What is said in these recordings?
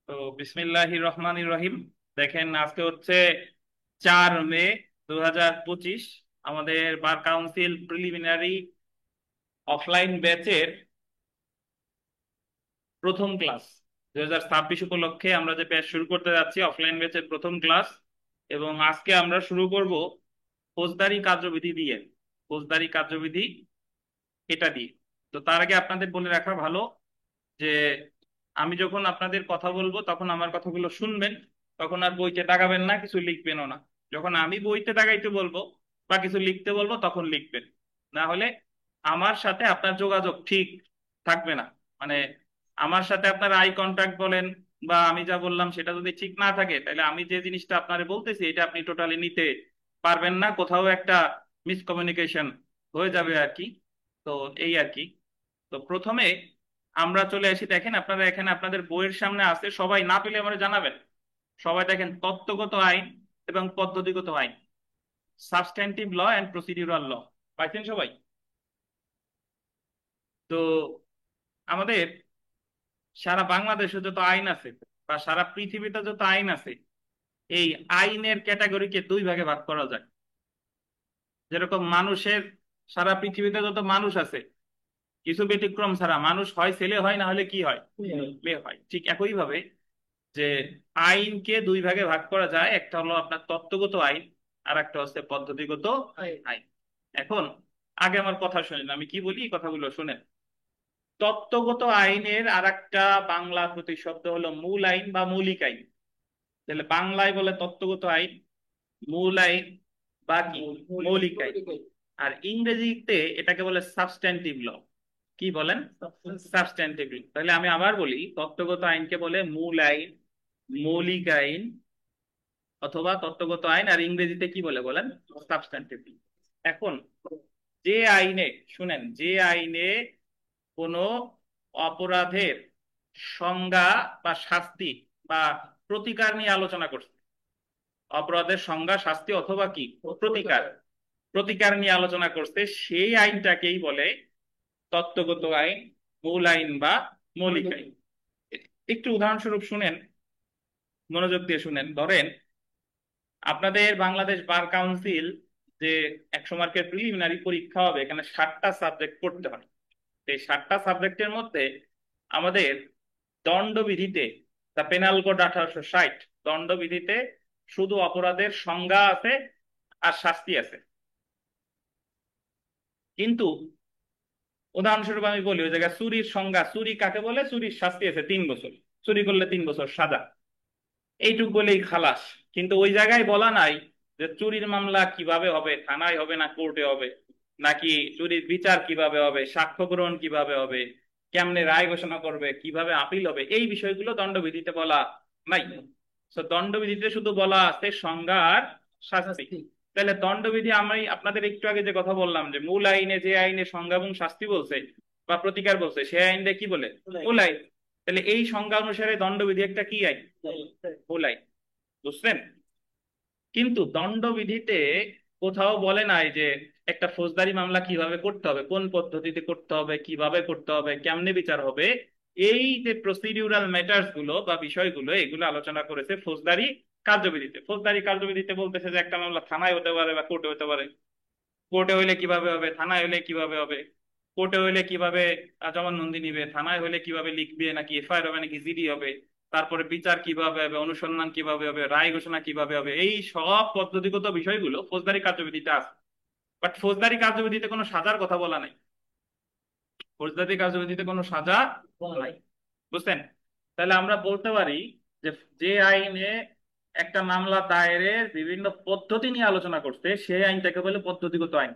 তো বিসমিল্লাহির রহমানির রহিম। দেখেন, আজকে হচ্ছে 4 মে 2025। আমাদের বার কাউন্সিল প্রিলিমিনারি অফলাইন ব্যাচের প্রথম ক্লাস 2026 উপলক্ষে আমরা যে ব্যাচ শুরু করতে যাচ্ছি, অফলাইন ব্যাচের প্রথম ক্লাস। এবং আজকে আমরা শুরু করব ফৌজদারি কার্যবিধি দিয়ে। ফৌজদারি কার্যবিধি এটা দিয়ে। তো তার আগে আপনাদের বলে রাখা ভালো যে আমি যখন আপনাদের কথা বলবো তখন আমার কথাগুলো শুনবেন। তখন আর বইতে তাকাবেন না, কিছু লিখবেনও না। যখন আমি বইতে তাকাইতে বলবো বা কিছু লিখতে বলবো তখন লিখবেন। না হলে আমার সাথে আপনার যোগাযোগ ঠিক থাকবে না। মানে আমার সাথে আপনার আই কন্টাক্ট বলেন বা আমি যা বললাম সেটা যদি ঠিক না থাকে, তাহলে আমি যে জিনিসটা আপনারে বলতেছি এটা আপনি টোটালি নিতে পারবেন না। কোথাও একটা মিসকমিউনিকেশন হয়ে যাবে আর কি। তো এই আর কি। তো প্রথমে আমরা চলে আসি। দেখেন, আপনারা এখানে আপনাদের বইয়ের সামনে আছে, সবাই না পেলে আমরা জানাবেন। সবাই দেখেন, তত্ত্বগত আইন এবং পদ্ধতিগত আইন, সাবস্ট্যান্টিভ ল অ্যান্ড প্রসিডিউরাল ল। পাইছেন সবাই? তো আমাদের সারা বাংলাদেশে যত আইন আছে বা সারা পৃথিবীতে যত আইন আছে, এই আইনের ক্যাটাগরিকে দুই ভাগে ভাগ করা যায়। যেরকম মানুষের, সারা পৃথিবীতে যত মানুষ আছে, কিছু ব্যতিক্রম ছাড়া মানুষ হয় ছেলে হয়, না হলে কি হয়, মেয়ে হয়। ঠিক একই ভাবে যে আইনকে দুই ভাগে ভাগ করা যায়, একটা হলো আপনার তত্ত্বগত আইন আর একটা হচ্ছে পদ্ধতিগত আইন। এখন আগে আমার কথা শুনেন, আমি কি বলি এই কথাগুলো শুনেন। তত্ত্বগত আইনের আর একটা বাংলা প্রতিশব্দ হলো মূল আইন বা মৌলিক আইন। তাহলে বাংলায় বলে তত্ত্বগত আইন, মূল আইন বা কি, মৌলিক আইন। আর ইংরেজিতে এটাকে বলে সাবস্ট্যান্টিভ ল। কি বলেন? সাবস্ট্যান্টিভ ল। তাহলে আমি আবার বলি, তত্ত্বগত আইনকে বলে মূল আইন, মৌলিক আইন অথবা তত্ত্বগত আইন। আর ইংরেজিতে কি বলে বলেন? সাবস্ট্যান্টিভ। এখন যে আইনে, শুনেন, যে আইনে কোনো অপরাধের সংজ্ঞা বা শাস্তি বা প্রতিকার নিয়ে আলোচনা করছে, অপরাধের সংজ্ঞা, শাস্তি অথবা কি প্রতিকার, প্রতিকার নিয়ে আলোচনা করছে, সেই আইনটাকেই বলে তত্ত্বগত আইন, মূল আইন বা মৌলিক আইন। একটু উদাহরণস্বরূপ শুনেন, মনোযোগ দিয়ে শুনেন। ধরেন, আপনাদের বাংলাদেশ বার কাউন্সিল যে 100 মার্কের প্রিলিমিনারি পরীক্ষা হবে, এখানে 7টা সাবজেক্ট পড়তে হয়। এই 7টা সাবজেক্টের মধ্যে আমাদের দণ্ডবিধিতে, দ্য পেনাল কোড 1860, দণ্ডবিধিতে শুধু অপরাধের সংজ্ঞা আছে আর শাস্তি আছে। কিন্তু উদাহরণস্বরূপ আমি বলি, ওই জায়গায় চুরির সংজ্ঞা, চুরি কাকে বলে, চুরির শাস্তি আছে 3 বছর, চুরি করলে 3 বছর সাজা, এইটুক বলেই খালাস। কিন্তু ওই জায়গায় বলা নাই যে চুরির মামলা কিভাবে হবে, থানায় হবে না কোর্টে হবে, নাকি চুরির বিচার কিভাবে হবে, সাক্ষ্য গ্রহণ কিভাবে হবে, কেমনে রায় ঘোষণা করবে, কিভাবে আপিল হবে, এই বিষয়গুলো দণ্ডবিধিতে বলা নাই। তো দণ্ডবিধিতে শুধু বলা আছে সংজ্ঞা আর শাস্তি। তাহলে দণ্ডবিধি, আমি আপনাদের একটু আগে যে কথা বললাম যে মূল আইনে যে আইনে সংজ্ঞা এবং শাস্তি বলছে বা প্রতিকার বলছে, সেই আইনটা কি বলে? মূল আইন। তাহলে এই সংজ্ঞা অনুসারে দণ্ডবিধি একটা কি আইন? মূল আইন। বুঝছেন? কিন্তু দণ্ডবিধিতে কোথাও বলে নাই যে একটা ফৌজদারি মামলা কিভাবে করতে হবে, কোন পদ্ধতিতে করতে হবে, কিভাবে করতে হবে, কেমনে বিচার হবে। এই যে প্রসিডিউরাল ম্যাটার্স গুলো বা বিষয়গুলো, এগুলো আলোচনা করেছে ফৌজদারি কার্যবিধিতে। ফৌজদারি কার্যবিধিতে বলতেছে যে একটা মামলা থানায় হতে পারে বা কোর্টে হতে পারে। কোর্টে হইলে কিভাবে হবে, থানায় হইলে কিভাবে হবে, কোর্টে হইলে কিভাবে জবানবন্দি নিবে, থানায় হইলে কিভাবে লিখবে, নাকি এফআইআর হবে নাকি জিডি হবে, তারপরে বিচার কিভাবে হবে, অনুসন্ধান কিভাবে হবে, রায় ঘোষণা কিভাবে হবে, এই সব পদ্ধতিগত বিষয়গুলো ফৌজদারি কার্যবিধিতে আছে। বাট ফৌজদারি কার্যবিধিতে কোনো সাজার কথা বলা নাই। ফৌজদারি কার্যবিধিতে কোনো সাজা নাই। বুঝছেন? তাহলে আমরা বলতে পারি যে যে আইনে একটা মামলা দায়েরের বিভিন্ন পদ্ধতি নিয়ে আলোচনা করছে, সেই আইনটাকে বলে পদ্ধতিগত আইন।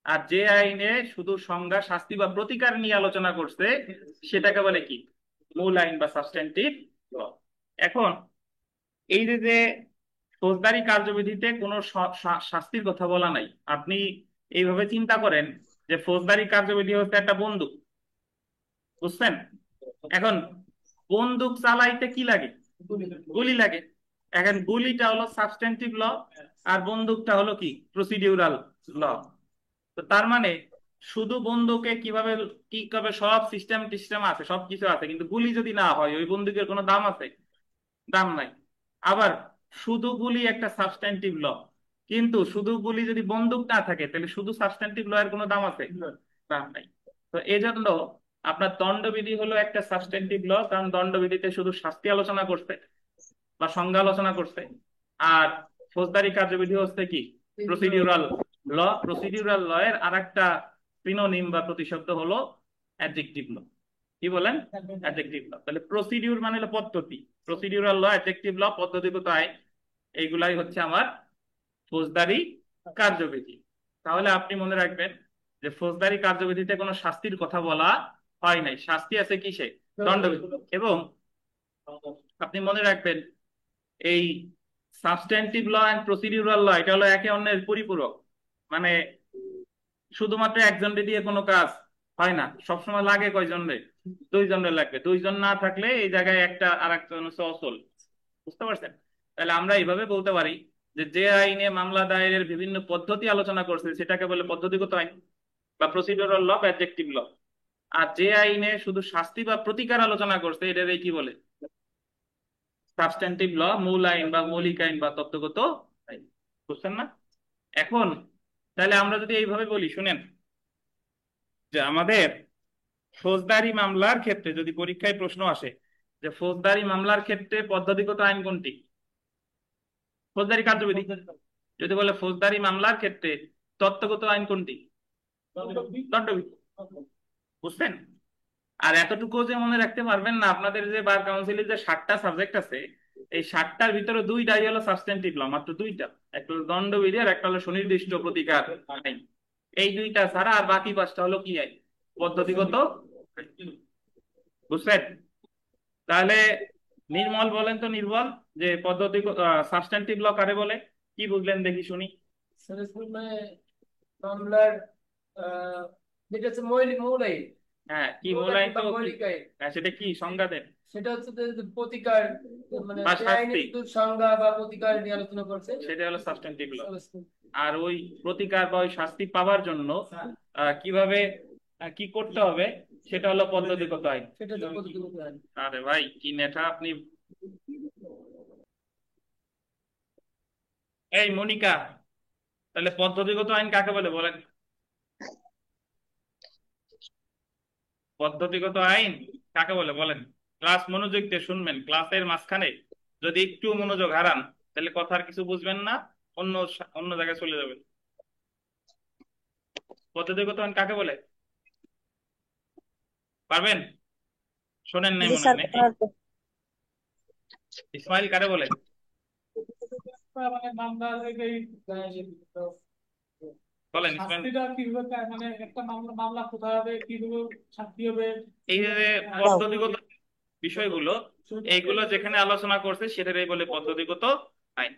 আর যে আইনে শুধু সংজ্ঞা, শাস্তি বা প্রতিকার নিয়ে আলোচনা করছে, সেটাকে বলে কি? মূল আইন বা সাবস্ট্যান্টিভ ল। এখন এই যে যে ফৌজদারি কার্যবিধিতে কোনো শাস্তির কথা বলা নাই, আপনি এইভাবে চিন্তা করেন যে ফৌজদারি কার্যবিধি হচ্ছে একটা বন্দুক। বুঝছেন? এখন বন্দুক চালাইতে কি লাগে? গুলি লাগে। এখন গুলিটা হলো সাবস্ট্যান্টিভ ল, আর বন্দুকটা হলো কি, প্রসিডিউরাল ল। তো তার মানে শুধু বন্দুকে কিভাবে কি করবে, সব সিস্টেম টিস্টেম আছে, সবকিছু আছে, কিন্তু গুলি যদি না হয়, ওই বন্দুকের কোনো দাম আছে? দাম নাই। আবার শুধু গুলি একটা সাবস্ট্যান্টিভ ল, কিন্তু শুধু গুলি যদি বন্দুক না থাকে তাহলে শুধু সাবস্ট্যান্টিভ ল এর কোনো দাম আছে? দাম নাই। তো এই জন্য আপনার দণ্ডবিধি হলো একটা সাবস্ট্যান্টিভ ল, কারণ দণ্ডবিধিতে শুধু শাস্তি আলোচনা করছে বা সংজ্ঞা আলোচনা করছে। আর ফৌজদারি কার্যবিধি হচ্ছে কি? প্রসিডিউরাল ল। প্রসিডিউরাল ল এর আরেকটা সিনোনিম বা প্রতিশব্দ হলো অ্যাডজেক্টিভ ল। কি বলেন? অ্যাডজেক্টিভ ল। তাহলে প্রসিডিউর মানে হলো পদ্ধতি, প্রসিডিউরাল ল, অ্যাডজেক্টিভ ল, পদ্ধতিগত আইন, এইগুলাই হচ্ছে আমার ফৌজদারি কার্যবিধি। তাহলে আপনি মনে রাখবেন যে ফৌজদারি কার্যবিধিতে কোনো শাস্তির কথা বলা হয় নাই, শাস্তি আছে কিসে? দণ্ডবিধি। এবং আপনি মনে রাখবেন এই সাবস্ট্যান্টিভ ল এন্ড প্রসিডিউরাল ল এটা হলো একে অন্যের পরিপূরক। মানে শুধুমাত্র একজনকে দিয়ে কোনো কাজ হয় না, সবসময় লাগে কয়জনের? দুইজনের লাগবে। দুইজন না থাকলে এই জায়গায় একটা আর একজন হচ্ছে অচল। বুঝতে পারছেন? তাহলে আমরা এইভাবে বলতে পারি যে যে আইনে মামলা দায়েরের বিভিন্ন পদ্ধতি আলোচনা করছে সেটাকে বলে পদ্ধতিগত আইন বা প্রসিডিউরাল ল বা অ্যাডজেক্টিভ ল। আর যে আইনে শুধু শাস্তি বা প্রতিকার আলোচনা করছে এটাকে কি বলে? সাবস্ট্যান্টিভ ল, মূল আইন বা মৌলিক আইন বা তত্ত্বগত আইন। বুঝছেন না? এখন তাহলে আমরা যদি এইভাবে বলি, শুনেন, যে আমাদের ফৌজদারি মামলার ক্ষেত্রে যদি পরীক্ষায় প্রশ্ন আসে যে ফৌজদারি মামলার ক্ষেত্রে পদ্ধতিগত আইন কোনটি, ফৌজদারি কার্যবিধি। যদি বলে ফৌজদারি মামলার ক্ষেত্রে তত্ত্বগত আইন কোনটি, দণ্ডবিধি। বুঝছেন? আর এতটুকু যে মনে রাখতে পারবেন না, আপনাদের যে বার কাউন্সিলের যে 7টা সাবজেক্ট আছে, এই 7টার ভিতরে দুইটাই হলো সাবস্টেন্টিভ ল, মাত্র দুইটা। একটা হলো দণ্ডবিধি আর একটা হলো সুনির্দিষ্ট প্রতিকার আইন। এই দুইটা ছাড়া আর বাকি 5টা হলো কি আইন? পদ্ধতিগত আইন। বুঝছেন? তাহলে নির্মল বলেন তো, নির্মল, যে পদ্ধতি সাবস্টেন্টিভ ল কারে বলে? কি বুঝলেন দেখি শুনি। মানে মামলার যেটা হচ্ছে মৌলিক মূল আইন, হ্যাঁ, কি মূল মূল আইন আইন বা তো কি? মৌলিক আইন। হ্যাঁ, সেটা কি সংজ্ঞা দেন। সেটা হচ্ছে যে প্রতিকার, মানে বা সে আইনে শাস্তি, কিন্তু সংজ্ঞা বা প্রতিকার নিয়ে আলোচনা করছে। সেটা হলো সাবস্টেন্টিভ ল। Substance। আর ওই প্রতিকার বা ওই শাস্তি পাওয়ার জন্য কিভাবে কি করতে হবে সেটা হলো পদ্ধতিগত আইন। সেটা হচ্ছে পদ্ধতিগত আইন। আরে ভাই কি নেতা আপনি! এই মনিকা, তাহলে পদ্ধতিগত আইন কাকে বলে বলেন? পদ্ধতিগত আইন কাকে বলে বলেন? ক্লাস মনোযোগ দিয়ে শুনবেন, ক্লাসের মাঝখানে যদি একটু মনোযোগ হারান তাহলে কথার কিছু বুঝবেন না, অন্য অন্য জায়গায় চলে যাবেন। পদ্ধতিগত আইন কাকে বলে পারবেন? শোনেন নাই জি মনে স্যার, হয় নাকি? ইসমাইল কারে বলে? মানে মামলার বলেন ইসমাইল। শাস্তিটা কিভাবে, মানে একটা মামলা মামলা কোথায় হবে, কিভাবে শাস্তি হবে। এই যে পদ্ধতিগত বিষয়গুলো, এইগুলো যেখানে আলোচনা করছে সেটারই বলে পদ্ধতিগত আইন।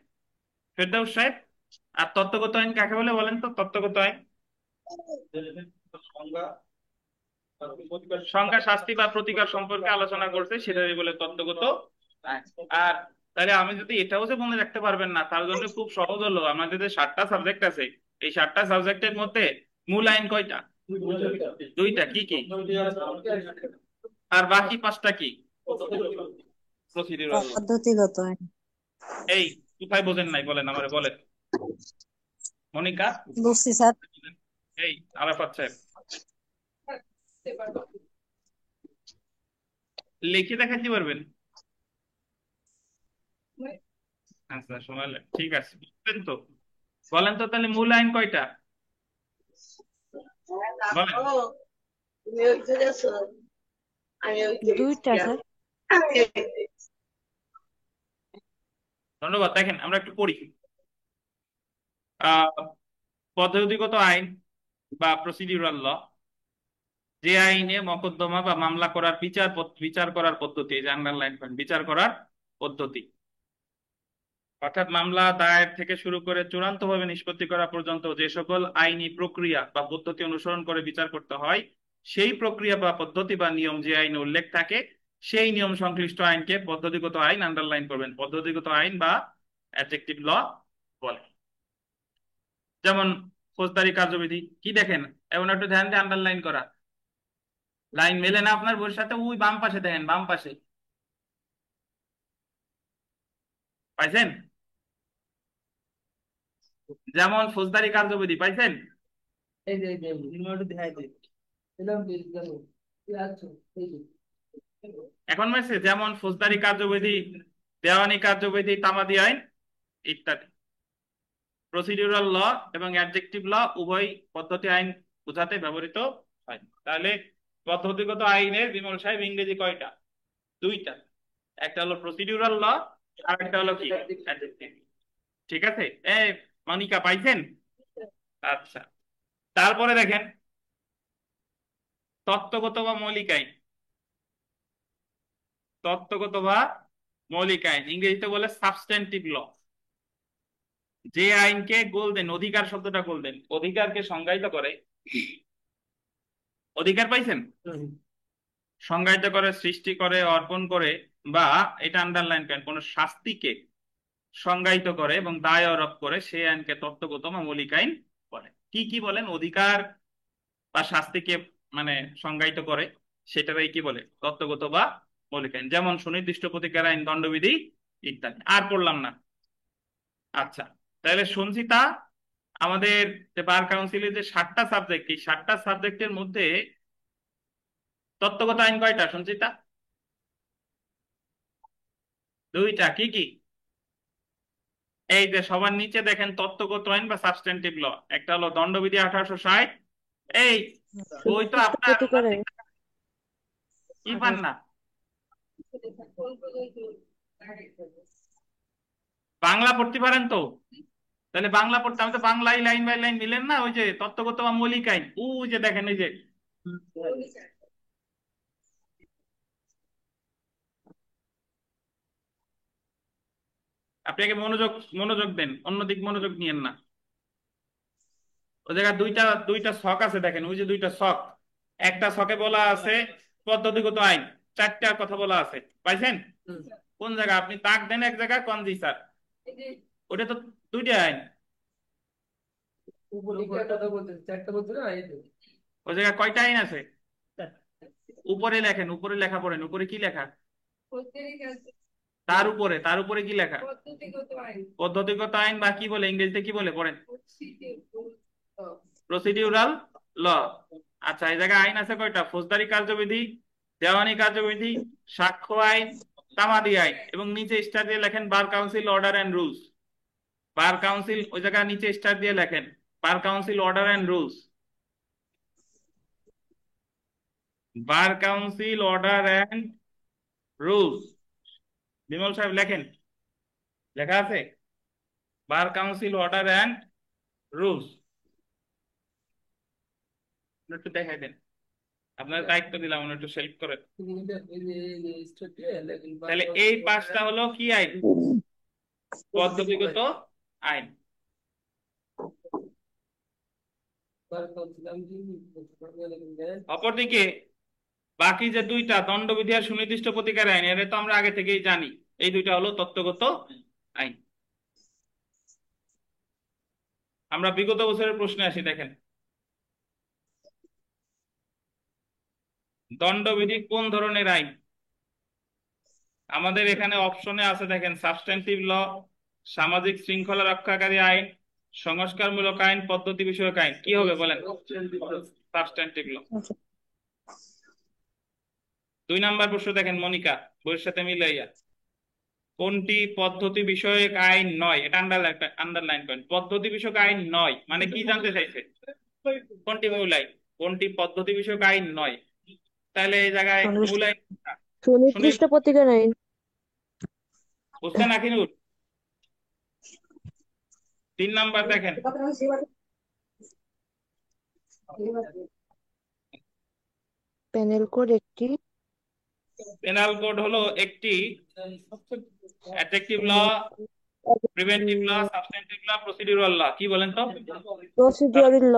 ফেরদাউস সাহেব, আর তত্ত্বগত আইন কাকে বলে বলেন তো? তত্ত্বগত আইন সংজ্ঞা, শাস্তি বা প্রতিকার সম্পর্কে আলোচনা করছে সেটারই বলে তত্ত্বগত আইন। আর তাহলে আমি যদি এটাও যে মনে রাখতে পারবেন না, তার জন্য খুব সহজ হলো, আমাদের যে 7টা সাবজেক্ট আছে এই 7টা সাবজেক্টের মধ্যে মূল আইন কয়টা? দুইটা। কি কি? আর বাকি 5টা কি? প্রসিডিউরাল ল। পদ্ধতিগত আইন। এই কোথায় বোঝেন নাই বলেন আমারে, বলেন। মনিকা, বুঝছি স্যার। এই আরাফাত সাহেব, লিখে দেখাতে পারবেন? আচ্ছা শোনালেন, ঠিক আছে, বুঝলেন তো? বলেন তো তাহলে মূল আইন কয়টা বলেন। দুইটা স্যার। ধন্যবাদ। দেখেন আমরা একটু পড়ি। আহ পদ্ধতিগত আইন বা প্রসিডিউরাল ল, যে আইনে মকদ্দমা বা মামলা করার বিচার করার পদ্ধতি, এই যে আন্ডারলাইন করেন, বিচার করার পদ্ধতি, অর্থাৎ মামলা দায়ের থেকে শুরু করে চূড়ান্তভাবে নিষ্পত্তি করা পর্যন্ত যে সকল আইনি প্রক্রিয়া বা পদ্ধতি অনুসরণ করে বিচার করতে হয়, সেই প্রক্রিয়া বা পদ্ধতি বা নিয়ম যে আইনে উল্লেখ থাকে সেই নিয়ম সংশ্লিষ্ট আইনকে পদ্ধতিগত আইন, আন্ডারলাইন করবেন, পদ্ধতিগত আইন বা অ্যাডজেক্টিভ ল বলে। যেমন ফৌজদারি কার্যবিধি কি দেখেন, এমন একটু ধ্যান দিয়ে আন্ডারলাইন করা, লাইন মেলে না আপনার বইয়ের সাথে? ওই বাম পাশে দেখেন, বাম পাশে পাইছেন? যেমন ফৌজদারি কার্যবিধি পাইছেন? এই যে রিমোট দেখাই দে এলাম দেখো কি আছো এই যে এখন পাইছে? যেমন ফৌজদারি কার্যবিধি, দেওয়ানি কার্যবিধি, তামাদি আইন ইত্যাদি। প্রসিডিউরাল ল এবং অ্যাডজেক্টিভ ল উভয় পদ্ধতি আইন বোঝাতে ব্যবহৃত হয়। তাহলে পদ্ধতিগত আইনের বিমল সাহেব ইংরেজি কয়টা? দুইটা। একটা হলো প্রসিডিউরাল ল, আর একটা হলো কি, অ্যাডজেক্টিভ। ঠিক আছে, এই মনিকা পাইছেন? আচ্ছা, তারপরে দেখেন তত্ত্বগত বা মৌলিক আইন। তত্ত্বগত বা মৌলিক আইন ইংরেজিতে বলে সাবস্ট্যান্টিভ ল। যে আইনকে গোল্ডেন, অধিকার শব্দটা গোল্ডেন, অধিকারকে সংজ্ঞায়িত করে। অধিকার পাইছেন? সংজ্ঞায়িত করে, সৃষ্টি করে, অর্পণ করে, বা এটা আন্ডারলাইন করেন, কোন শাস্তিকে সংজ্ঞায়িত করে এবং দায় আরোপ করে, সেই আইনকে তত্ত্বগত বা মৌলিক আইন বলে। কি কি বলেন? অধিকার বা শাস্তিকে মানে সংজ্ঞায়িত করে, সেটারই কি বলে? তত্ত্বগত বা মৌলিক আইন। যেমন সুনির্দিষ্ট প্রতিকার আইন, দণ্ডবিধি ইত্যাদি। আর পড়লাম না। আচ্ছা, তাহলে সঞ্চিতা, আমাদের যে বার কাউন্সিলের যে 7টা সাবজেক্ট, এই 7টা সাবজেক্টের মধ্যে তত্ত্বগত আইন কয়টা সঞ্চিতা? দুইটা। কি কি? এই যে সবার নিচে দেখেন তত্ত্বগত আইন বা সাবস্ট্যান্টিভ ল। একটা হলো দণ্ডবিধি 1860। এই বই তো সুনির্দিষ্ট আপনার প্রতিকার আইন কি পান 18 না? বাংলা পড়তে পারেন তো? তাহলে বাংলা পড়তে, আমি তো বাংলায় লাইন বাই লাইন মিলেন না। ওই যে তত্ত্বগত বা মৌলিক আইন, ওই যে দেখেন, এই যে আপনাকে মনোযোগ মনোযোগ দেন, অন্যদিক মনোযোগ নিয়েন না। ওই জায়গায় দুইটা দুইটা ছক আছে, দেখেন ওই যে দুইটা ছক। একটা ছকে বলা আছে পদ্ধতিগত আইন, 4টার কথা বলা আছে, পাইছেন? কোন জায়গা? আপনি তাক দেন এক জায়গায়, কোন জি স্যার? ওটা তো দুইটা আইন। উপরে কথা বলতে চারটা বলতে না এই তো ওই জায়গায় কয়টা আইন আছে? উপরে লেখেন, উপরে লেখা পড়েন। উপরে কি লেখা? তার উপরে, তার উপরে কি লেখা? পদ্ধতিগত আইন, বা কি বলে ইংরেজিতে, কি বলে পড়েন? প্রসিডিউরাল ল। আচ্ছা, এই জায়গায় আইন আছে কয়টা? ফৌজদারি কার্যবিধি, দেওয়ানি কার্যবিধি, সাক্ষ্য আইন, তামাদি আইন, এবং নিচে স্টার দিয়ে লেখেন bar council order and rules. Bar council, ওই জায়গায় নিচে স্টার দিয়ে লেখেন bar council order and rules. Bar council order and rules. Bimal সাহেব লেখেন, লেখা আছে bar council order and rules. একটু দেখাই দেন, আপনার দায়িত্ব দিলাম, একটু সেলফ করে। তাহলে এই 5টা হলো কি আইন? পদ্ধতিগত আইন। অপরদিকে বাকি যে দুইটা, দণ্ডবিধি আর সুনির্দিষ্ট প্রতিকার আইন, এটা তো আমরা আগে থেকেই জানি। এই দুইটা হলো তত্ত্বগত আইন। আমরা বিগত বছরের প্রশ্নে আসি, দেখেন দণ্ডবিধি কোন ধরনের আইন? আমাদের এখানে অপশনে আছে, দেখেন সাবস্ট্যান্টিভ ল, সামাজিক শৃঙ্খলা রক্ষাকারী আইন, সংস্কারমূলক আইন, পদ্ধতি বিষয়ক আইন। কি হবে বলেন? সাবস্ট্যান্টিভ ল। 2 নাম্বার প্রশ্ন দেখেন মনিকা, বইয়ের সাথে মিলাইয়া, কোনটি পদ্ধতি বিষয়ক আইন নয়? এটা আন্ডারলাইন করেন। পদ্ধতি বিষয়ক আইন নয় মানে কি জানতে চাইছে? কোনটি মূল আইন, কোনটি পদ্ধতি বিষয়ক আইন নয়? তাহলে এই জায়গায় মূল আইন সুনির্দিষ্ট প্রতিকার আইন বুঝছেন আখিনুর? 3 নাম্বার দেখেন, প্যানেল কোড একটি পেনাল কোড হলো একটি, অ্যাডজেক্টিভ ল, প্রিভেন্টিভ ল, সাবস্টেন্টিভ ল, প্রসিডিউরাল ল। কি বলেন তো? প্রসিডিউরাল ল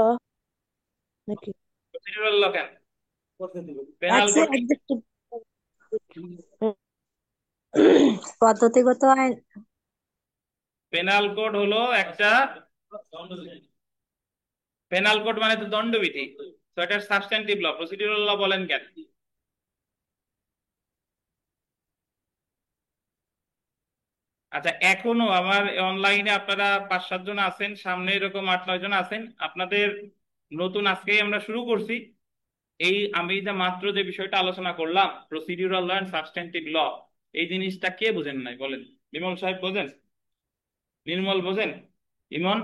নাকি প্রসিডিউরাল ল কেন? পেনাল আছে কোড কি? adjective পদ্ধতিগত আইন পেনাল কোড হলো একটা, পেনাল কোড মানে তো দণ্ডবিধি, তো এটা সাবস্ট্যান্টিভ ল। প্রসিডিউরাল ল বলেন কেন? আচ্ছা, এখনো আমার অনলাইনে আপনারা 5-7 জন আছেন, সামনে এরকম 8-9 জন আছেন। আপনাদের নতুন আজকেই আমরা শুরু করছি। এই আমি যে মাত্র যে বিষয়টা আলোচনা করলাম, প্রসিডিউরাল ল এন্ড সাবস্ট্যান্টিভ ল, এই জিনিসটা কে বোঝেন নাই বলেন? বিমল সাহেব বোঝেন? নির্মল বোঝেন? ইমন?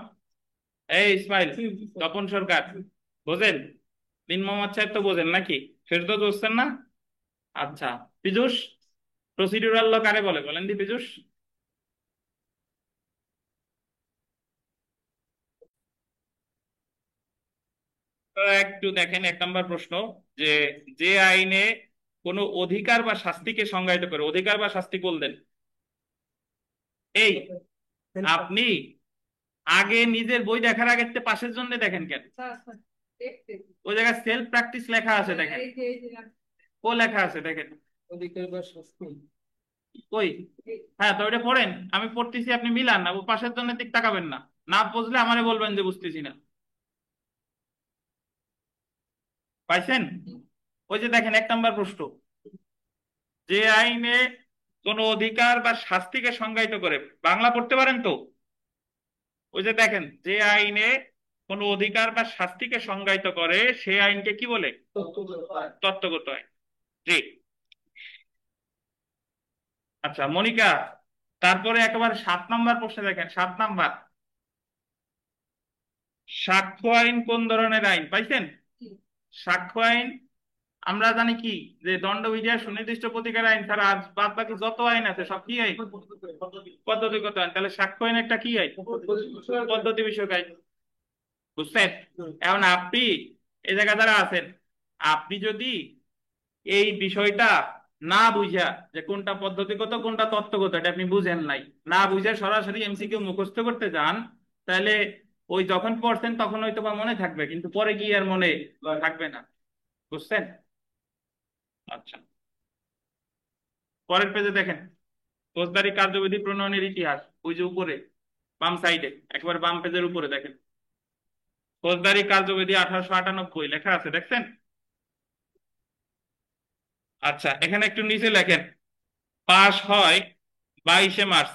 এই ইসমাইল, তপন সরকার বোঝেন? দিন মোহাম্মদ সাহেব তো বোঝেন নাকি? ফেরদৌস বুঝছেন না? আচ্ছা, পীযূষ, প্রসিডিউরাল ল কারে বলে বলেন দি পীযূষ? তো একটু দেখেন, 1 নম্বর প্রশ্ন, যে যে আইনে কোনো অধিকার বা শাস্তিকে সংজ্ঞায়িত করে, অধিকার বা শাস্তি বললেন এই, আপনি আগে নিজের বই দেখার আগে তে পাশের জন্য দেখেন কেন? ওই জায়গায় সেলফ প্র্যাকটিস লেখা আছে, দেখেন ও লেখা আছে, দেখেন অধিকার বা শাস্তি। কই। হ্যাঁ, তো ওইটা পড়েন, আমি পড়তেছি, আপনি মিলান না, ও পাশের জন্য দিক তাকাবেন না। না বুঝলে আমারে বলবেন যে বুঝতেছি না। পাইছেন? ওই যে দেখেন 1 নম্বর প্রশ্ন, যে আইনে কোন অধিকার বা শাস্তিকে সংজ্ঞায়িত করে, বাংলা পড়তে পারেন তো? ওই যে দেখেন, যে আইনে কোন অধিকার বা শাস্তিকে সংজ্ঞায়িত করে সে আইনকে কি বলে? তত্ত্বগত আইন। জি। আচ্ছা মনিকা, তারপরে একেবারে 7 নম্বর প্রশ্নে দেখেন, 7 নম্বর, সাক্ষ্য আইন কোন ধরনের আইন? পাইছেন? সাক্ষ্য আইন আমরা জানি কি, যে দণ্ডবিধি আর সুনির্দিষ্ট প্রতিকার আইন ছাড়া আজ বাদ বাকি যত আইন আছে সব কি আইন? পদ্ধতিগত আইন। তাহলে সাক্ষ্য আইন একটা কি আইন? পদ্ধতি বিষয়ক আইন। বুঝছেন? এখন আপনি এই জায়গা দ্বারা আছেন, আপনি যদি এই বিষয়টা না বুঝা, যে কোনটা পদ্ধতিগত কোনটা তত্ত্বগত, এটা আপনি বুঝেন নাই, না বুঝে সরাসরি এমসিকিউ মুখস্থ করতে যান, তাহলে ওই যখন পড়ছেন তখন হয়তো বা মনে থাকবে, কিন্তু পরে গিয়ে আর মনে থাকবে না। বুঝছেন? আচ্ছা, পরের পেজে দেখেন, ফৌজদারি কার্যবিধি প্রণয়নের ইতিহাস, ওই যে উপরে বাম সাইডে, একবার বাম পেজের উপরে দেখেন, ফৌজদারি কার্যবিধি 1898 লেখা আছে, দেখছেন? আচ্ছা, এখানে একটু নিচে লেখেন, পাশ হয় 22শে মার্চ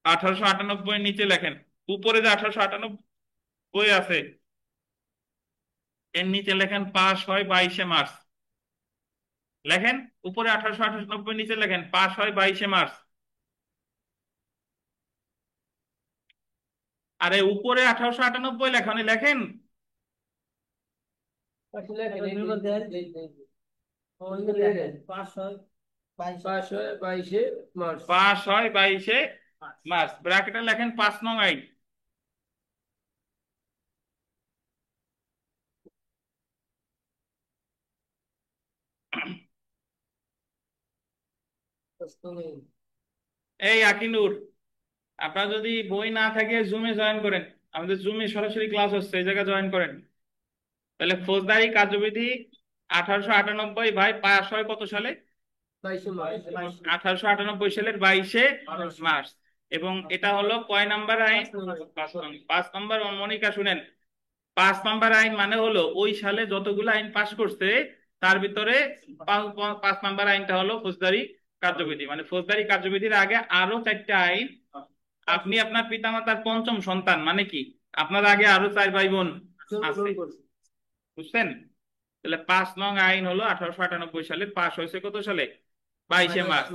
1898, নিচে লেখেন, উপরে যে 1898 আছে এর নিচে লেখেন পাশ হয় 22শে মার্চ। লেখেন উপরে 1898, নিচে লেখেন পাশ হয় 22শে মার্চ। আরে উপরে 1898 লেখা লেখেন। বাইশে মার্চ। পাশ হয় 22শে মার্চ, ব্র্যাকেটে লেখেন 5 নং আইন। এই আকিনুর, আপনার যদি বই না থাকে জুমে জয়েন করেন, আমাদের জুমে সরাসরি ক্লাস হচ্ছে, এই জায়গায় জয়েন করেন। তাহলে ফৌজদারি কার্যবিধি 1898 ভাই পাশ হয় কত সালে? 1898 সালের 22শে মার্চ। এবং এটা হলো কয় নাম্বার আইন? 5 নম্বর। মনিকা শুনেন, 5 নম্বর আইন মানে হলো ওই সালে যতগুলো আইন পাশ করছে তার ভিতরে 5 নম্বর আইনটা হলো ফৌজদারি কার্যবিধি। মানে ফৌজদারি কার্যবিধির আগে আরো 4টা আইন। আপনি আপনার পিতামাতার পঞ্চম সন্তান, মানে কি আপনার আগে আরো 4 ভাই বোন আছে। বুঝছেন? তাহলে 5 নং আইন হলো 1898 সালে, পাশ হয়েছে কত সালে? 22শে মার্চ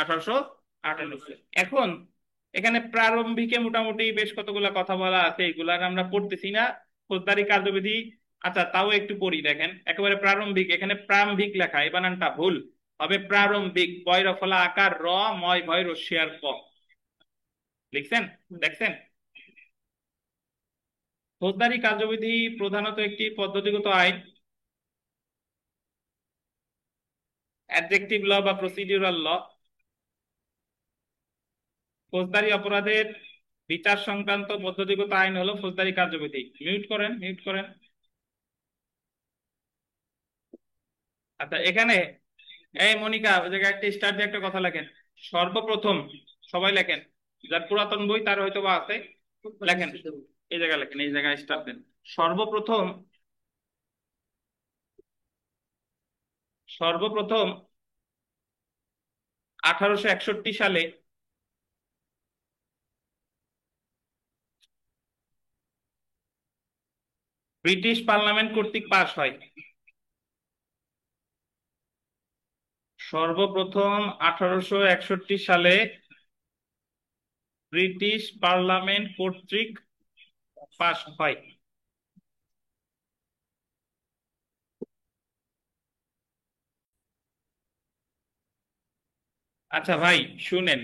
1898। এখন এখানে প্রারম্ভিকে মোটামুটি বেশ কতগুলা কথা বলা আছে, এগুলার আমরা পড়তেছি না। ফৌজদারি কার্যবিধি, আচ্ছা তাও একটু পড়ি, দেখেন একেবারে প্রারম্ভিক, এখানে প্রারম্ভিক লেখা, এই বানানটা ভুল হবে, প্রারম্ভিক, বয় রফলা আকার র, ময় ভয় রস্যিয়ার ক লিখছেন, দেখছেন? ফৌজদারি কার্যবিধি প্রধানত একটি পদ্ধতিগত আইন, অ্যাডজেক্টিভ ল বা প্রসিডিউরাল ল। ফৌজদারি অপরাধের বিচার সংক্রান্ত পদ্ধতিগত আইন হলো ফৌজদারি কার্যবিধি। মিউট করেন, মিউট করেন। আচ্ছা এখানে, এই মনিকা ওই জায়গায় একটা স্টার দিয়ে একটা কথা লেখেন, সর্বপ্রথম, সবাই লেখেন, যার পুরাতন বই তার হয়তো বা আছে, লেখেন এই জায়গায়, লেখেন এই জায়গায় স্টার দেন। সর্বপ্রথম, সর্বপ্রথম 1861 সালে ব্রিটিশ পার্লামেন্ট কর্তৃক পাশ হয়। সর্বপ্রথম 1861 সালে ব্রিটিশ পার্লামেন্ট কর্তৃক পাশ হয়। আচ্ছা ভাই শুনেন,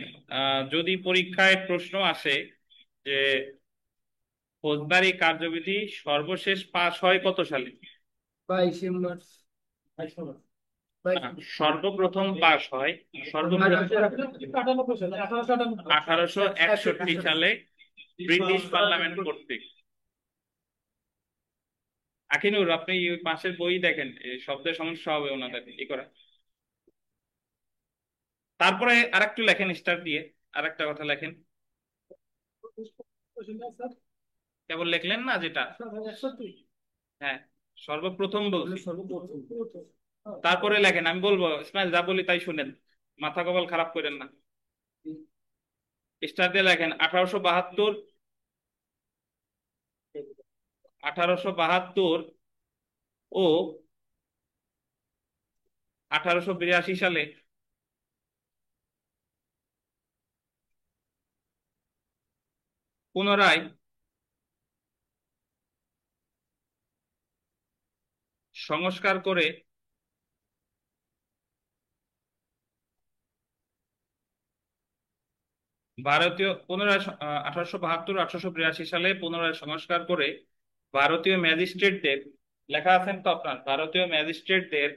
যদি পরীক্ষায় প্রশ্ন আসে যে ফৌজদারি কার্যবিধি সর্বশেষ পাশ হয় কত সালে, 22 মার্চ। না, সর্বপ্রথম পাশ হয় সর্বপ্রথম 1861 সালে ব্রিটিশ পার্লামেন্ট কর্তৃক। আকিনুর, আপনি ওই পাশের বই দেখেন, এই শব্দের সমস্যা হবে ওনাদের ই করা। তারপরে আরেকটু লেখেন স্টার দিয়ে, আরেকটা কথা লেখেন। কেবল লিখলেন না যেটা, হ্যাঁ সর্বপ্রথম বলছি। তারপরে লেখেন, আমি বলবো ইসমাইল যা বলি তাই শুনেন, মাথা কপাল খারাপ করেন না। স্টার দিয়ে লেখেন 1872, 1872 ও 1882 সালে পুনরায় সংস্কার করে পুনরায় 1872 1882 সালে পুনরায় সংস্কার করে ভারতীয় ম্যাজিস্ট্রেটদের, লেখা আছেন তো আপনার, ভারতীয় ম্যাজিস্ট্রেটদের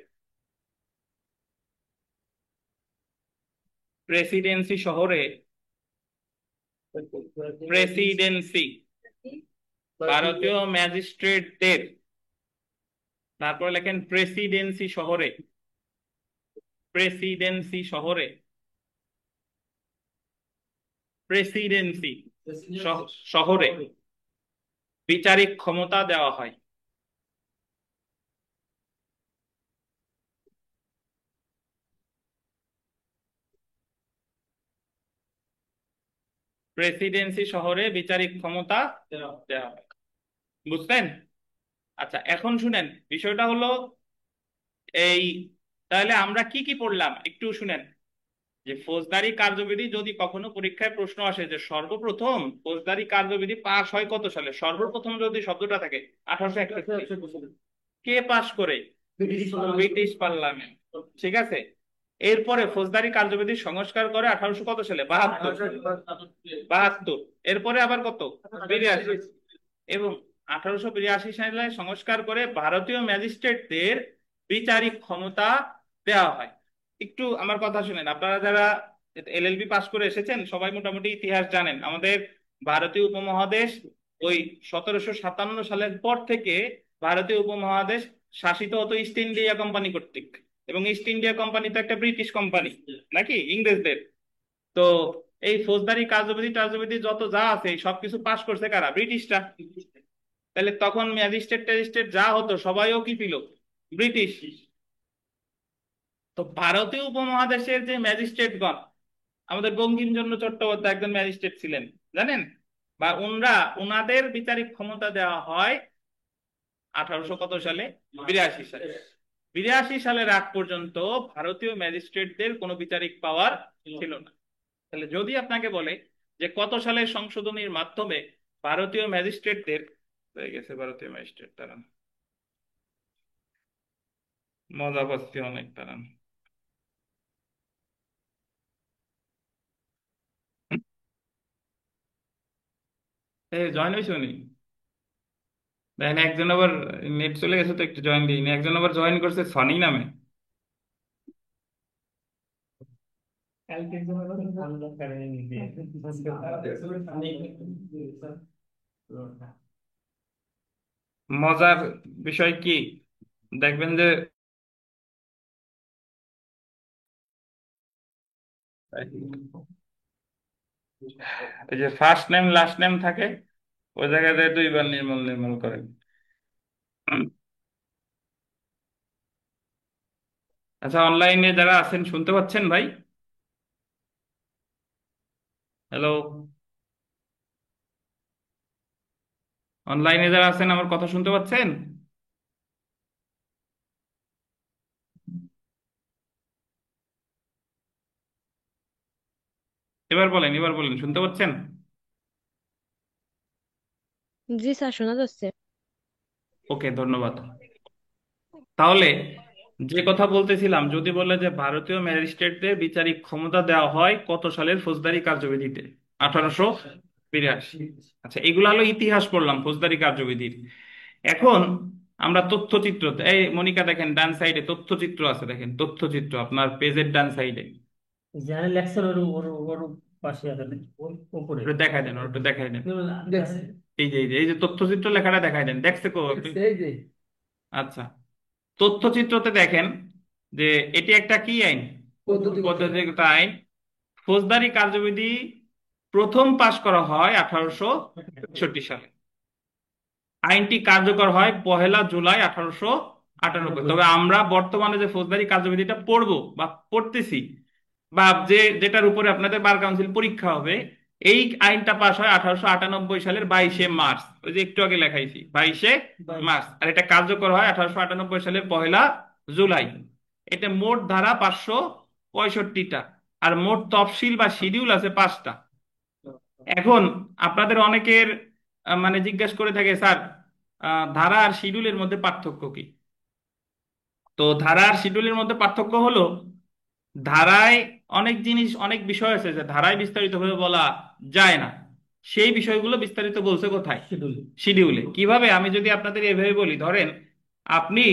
প্রেসিডেন্সি শহরে, প্রেসিডেন্সি, ভারতীয় ম্যাজিস্ট্রেটদের, তারপর লেখেন প্রেসিডেন্সি শহরে, প্রেসিডেন্সি শহরে, প্রেসিডেন্সি শহরে বিচারিক ক্ষমতা দেওয়া হয়। প্রেসিডেন্সি শহরে বিচারিক ক্ষমতা দেওয়া হয়, বুঝলেন? আচ্ছা এখন শুনেন, বিষয়টা হলো এই, তাহলে আমরা কি কি পড়লাম একটু শুনেন। যে ফৌজদারি কার্যবিধি যদি কখনো পরীক্ষায় প্রশ্ন আসে যে সর্বপ্রথম ফৌজদারি কার্যবিধি পাশ হয় কত সালে, সর্বপ্রথম যদি শব্দটা থাকে 1861, কে পাশ করে? ব্রিটিশ পার্লামেন্ট, ঠিক আছে। এরপরে ফৌজদারি কার্যবিধি সংস্কার করে 1800 কত সালে, 72, 72, এরপরে আবার কত, 82, এবং 1882 সালে সংস্কার করে ভারতীয় ম্যাজিস্ট্রেটদের বিচারিক ক্ষমতা দেওয়া হয়। একটু আমার কথা শুনেন, আপনারা যারা এলএলবি পাশ করে এসেছেন সবাই মোটামুটি ইতিহাস জানেন। আমাদের ভারতীয় উপমহাদেশ ওই 1757 সালের পর থেকে ভারতীয় উপমহাদেশ শাসিত হতো ইস্ট ইন্ডিয়া কোম্পানি কর্তৃক, এবং ইস্ট ইন্ডিয়া কোম্পানি তো একটা ব্রিটিশ কোম্পানি নাকি, ইংরেজদের। তো এই ফৌজদারি কার্যবিধি টার্যবিধি যত যা আছে এই সবকিছু পাশ করছে কারা, ব্রিটিশরা। তাহলে তখন ম্যাজিস্ট্রেট ট্যাজিস্ট্রেট যা হতো সবাইও কি ছিল, ব্রিটিশ। তো ভারতীয় উপমহাদেশের যে ম্যাজিস্ট্রেটগণ, আমাদের বঙ্কিমচন্দ্র চট্টোপাধ্যায় একজন ম্যাজিস্ট্রেট ছিলেন জানেন, বা উনাদের বিচারিক ক্ষমতা দেওয়া হয় 1800 কত সালে, 82 সালে। 82 সালের আগ পর্যন্ত ভারতীয় ম্যাজিস্ট্রেটদের কোনো বিচারিক পাওয়ার ছিল না। তাহলে যদি আপনাকে বলে যে কত সালের সংশোধনীর মাধ্যমে ভারতীয় ম্যাজিস্ট্রেটদের হয়ে গেছে, ভারতীয় ম্যাজিস্ট্রেট তারা মজা পাচ্ছি অনেক তারা, জয়েন হয়েছে উনি, দেখেন একজন আবার নেট চলে গেছে তো একটু জয়েন দিইনি, একজন আবার জয়েন করছে সনি নামে। মজার বিষয় কি দেখবেন যে এই যে ফার্স্ট নেম লাস্ট নেম থাকে, ওই জায়গাতে দুইবার নির্মল নির্মল করেন। আচ্ছা অনলাইনে যারা আছেন শুনতে পাচ্ছেন ভাই? হ্যালো? অনলাইনে যারা আছেন আমার কথা শুনতে পাচ্ছেন? এবার বলেন শুনতে পাচ্ছেন? জি স্যার, শোনা যাচ্ছে। ওকে, ধন্যবাদ। তাহলে যে কথা বলতেছিলাম, যদি বলে যে ভারতীয় ম্যাজিস্ট্রেটদের বিচারিক ক্ষমতা দেওয়া হয় কত সালের ফৌজদারি কার্যবিধিতে? 1882। আচ্ছা, এগুলো হলো ইতিহাস পড়লাম ফৌজদারি কার্যবিধির। এখন আমরা তথ্যচিত্র, এই মনিকা দেখেন ডান সাইডে তথ্যচিত্র আছে, দেখেন তথ্যচিত্র আপনার পেজের ডান সাইডে। যারা লেকচার ওর পাশে আছে ওর উপরে একটু দেখাই দেন, ওর একটু দেখাই দেন। দেখছি। এই যে তথ্যচিত্র লেখাটা দেখাই দেন, দেখছে কো একটু? দেখছি, এই যে আচ্ছা, তথ্যচিত্রতে দেখেন যে এটি একটা কি আইন? পদ্ধতিগত। পদ্ধতিগত আইন। ফৌজদারি কার্যবিধি প্রথম পাশ করা হয় 1861 সালে। আইনটি কার্যকর হয় 1 জুলাই 1898। তবে আমরা বর্তমানে যে ফৌজদারি কার্যবিধিটা পড়বো বা পড়তেছি, বা যেটার উপরে আপনাদের বার কাউন্সিল পরীক্ষা হবে, এই আইনটা পাশ হয় 1898 সালের 22শে মার্চ। ওই যে একটু আগে লেখাইছি 22শে মার্চ, আর এটা কার্যকর হয় 1898 সালের 1 জুলাই। এটা মোট ধারা 565টা, আর মোট তফসিল বা শিডিউল আছে 5টা। এখন আপনাদের অনেকের মানে জিজ্ঞেস করে থাকে, স্যার ধারা আর শিডিউলের মধ্যে পার্থক্য কি? তো ধারা আর শিডিউলের মধ্যে পার্থক্য হলো, ধারায় অনেক জিনিস, অনেক বিষয় আছে যে ধারায় বিস্তারিতভাবে বলা যায় না। সেই বিষয়গুলো বিস্তারিত বলছে কোথায়? শিডিউল। শিডিউলে। কিভাবে? আমি যদি আপনাদের এভাবে বলি, ধরেন আপনি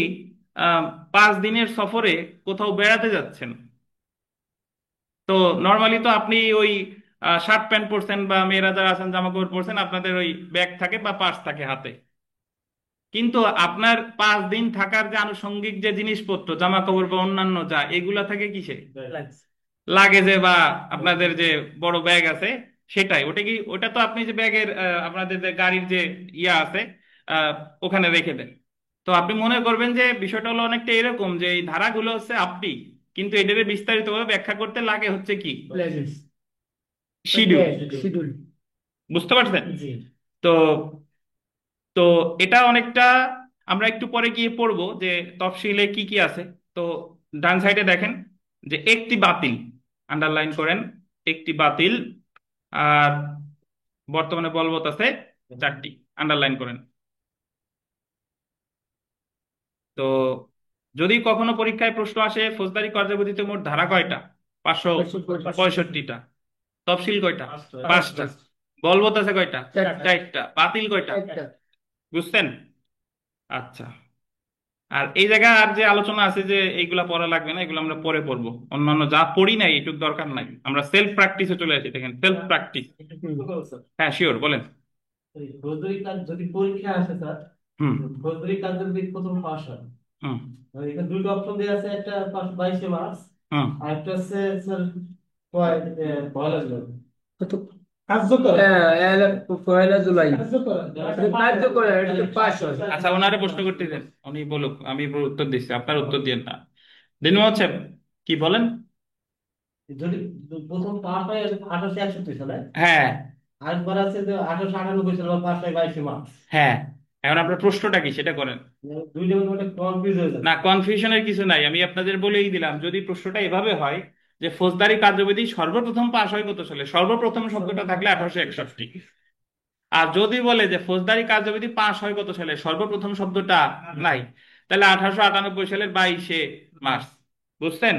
আহ 5 দিনের সফরে কোথাও বেড়াতে যাচ্ছেন। তো নর্মালি তো আপনি ওই শার্ট প্যান্ট পরছেন, বা মেয়েরা যারা আছেন জামা কাপড় পরছেন, আপনাদের ওই ব্যাগ থাকে বা পার্স থাকে হাতে। কিন্তু আপনার 5 দিন থাকার যে আনুষঙ্গিক যে জিনিসপত্র, জামা কাপড় বা অন্যান্য যা, এগুলা থাকে কিসে? লাগছে। লাগেজে, বা আপনাদের যে বড় ব্যাগ আছে সেটাই। ওটা কি, ওটা তো আপনি যে ব্যাগের আপনাদের যে গাড়ির যে ইয়া আছে আহ, ওখানে রেখে দেন। তো আপনি মনে করবেন যে বিষয়টা হলো অনেকটা এরকম, যে এই ধারাগুলো হচ্ছে আপনি, কিন্তু এটাকে বিস্তারিতভাবে ব্যাখ্যা করতে লাগে হচ্ছে কি? লাগেজ। শিডিউল। শিডিউল। বুঝতে পারছেন? জি। তো তো এটা অনেকটা আমরা একটু পরে গিয়ে পড়বো যে তফসিলে কি কি আছে। তো ডান সাইডে দেখেন যে একটি বাতিল, আন্ডারলাইন করেন, একটি বাতিল। আর বর্তমানে বলবৎ আছে 4টি, আন্ডারলাইন করেন। তো যদি কখনো পরীক্ষায় প্রশ্ন আসে ফৌজদারি কার্যবিধিতে মোট ধারা কয়টা? 565টা। তফসিল কয়টা? 5টা। বলবৎ আছে কয়টা? 4টা। বাতিল কয়টা? বুঝছেন? আচ্ছা। আর এই জায়গায় আর যে আলোচনা আছে যে এইগুলা পড়া লাগবে না, এগুলো আমরা পরে পড়বো। অন্যান্য যা পড়ি নাই এটুক দরকার নাই, আমরা সেলফ প্র্যাকটিসে চলে আসি। দেখেন সেলফ প্র্যাকটিস। হ্যাঁ, শিওর, বলেন। ফৌজদারি কাজ যদি পরীক্ষা আসে স্যার, হুম। ফৌজদারি কাজ যদি প্রথম পাস হয়, হুম। এখানে দুটো অপশন দেওয়া আছে, একটা পাস 22 মার্চ, হুম। আর একটা হচ্ছে স্যার পয়লা জুলাই। তো কার্যকর, হ্যাঁ, পয়লা জুলাই কার্যকর, এটা তো পাস হয়। আচ্ছা, ওনারে প্রশ্ন করতে দেন, উনি বলুক, আমি উত্তর দিচ্ছি, আপনার উত্তর দিন না। দিন হচ্ছে কি বলেন? যদি প্রথম পাস হয় 1861 সালে, হ্যাঁ। আরেকবার আছে যে 1898 সালে পাস হয় 22 মার্চ। হ্যাঁ, এখন আপনার প্রশ্নটা কি সেটা করেন। দুইটা মধ্যে কনফিউজ হয়ে না, যাচ্ছে। কনফিউশনের কিছু নাই, আমি আপনাদের বলেই দিলাম। যদি প্রশ্নটা এভাবে হয় যে ফৌজদারি কার্যবিধি সর্বপ্রথম পাশ হয় কত সালে, সর্বপ্রথম শব্দটা থাকলে 1861। আর যদি বলে যে ফৌজদারি কার্যবিধি পাশ হয় কত সালে, সর্বপ্রথম শব্দটা নাই, তাহলে 1898 সালের 22শে মার্চ। বুঝছেন?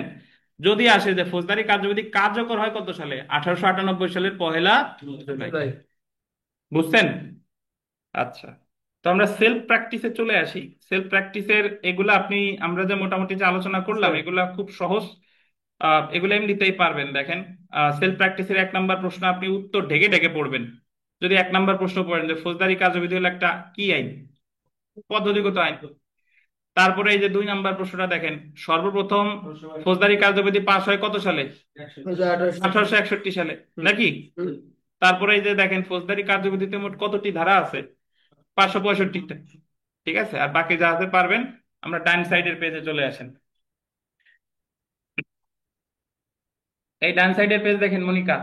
যদি আসে যে ফৌজদারি কার্যবিধি কার্যকর হয় কত সালে, 1898 সালের 1 জুলাই। জুলাই। বুঝছেন? আচ্ছা। তো আমরা সেলফ প্র্যাকটিসে চলে আসি। সেলফ প্র্যাকটিসের এগুলা আপনি, আমরা যে মোটামুটি যে আলোচনা করলাম, এগুলা খুব সহজ। এগুলো এমনিতেই পারবেন। দেখেন সেলফ প্র্যাকটিসের 1 নাম্বার প্রশ্ন আপনি উত্তর ঢেকে ঢেকে পড়বেন। যদি 1 নাম্বার প্রশ্ন পড়েন যে ফৌজদারি কার্যবিধি হলো একটা কি আইন? পদ্ধতিগত আইন। তারপরে এই যে 2 নাম্বার প্রশ্নটা দেখেন, সর্বপ্রথম ফৌজদারি কার্যবিধি পাশ হয় কত সালে? 1861 সালে, নাকি? তারপরে এই যে দেখেন ফৌজদারি কার্যবিধিতে মোট কতটি ধারা আছে? 565টা। ঠিক আছে, আর বাকি যা আছে পারবেন। আমরা ডান সাইডের পেজে চলে আসেন। এই ডান সাইডের পেজ দেখেন মনিকা,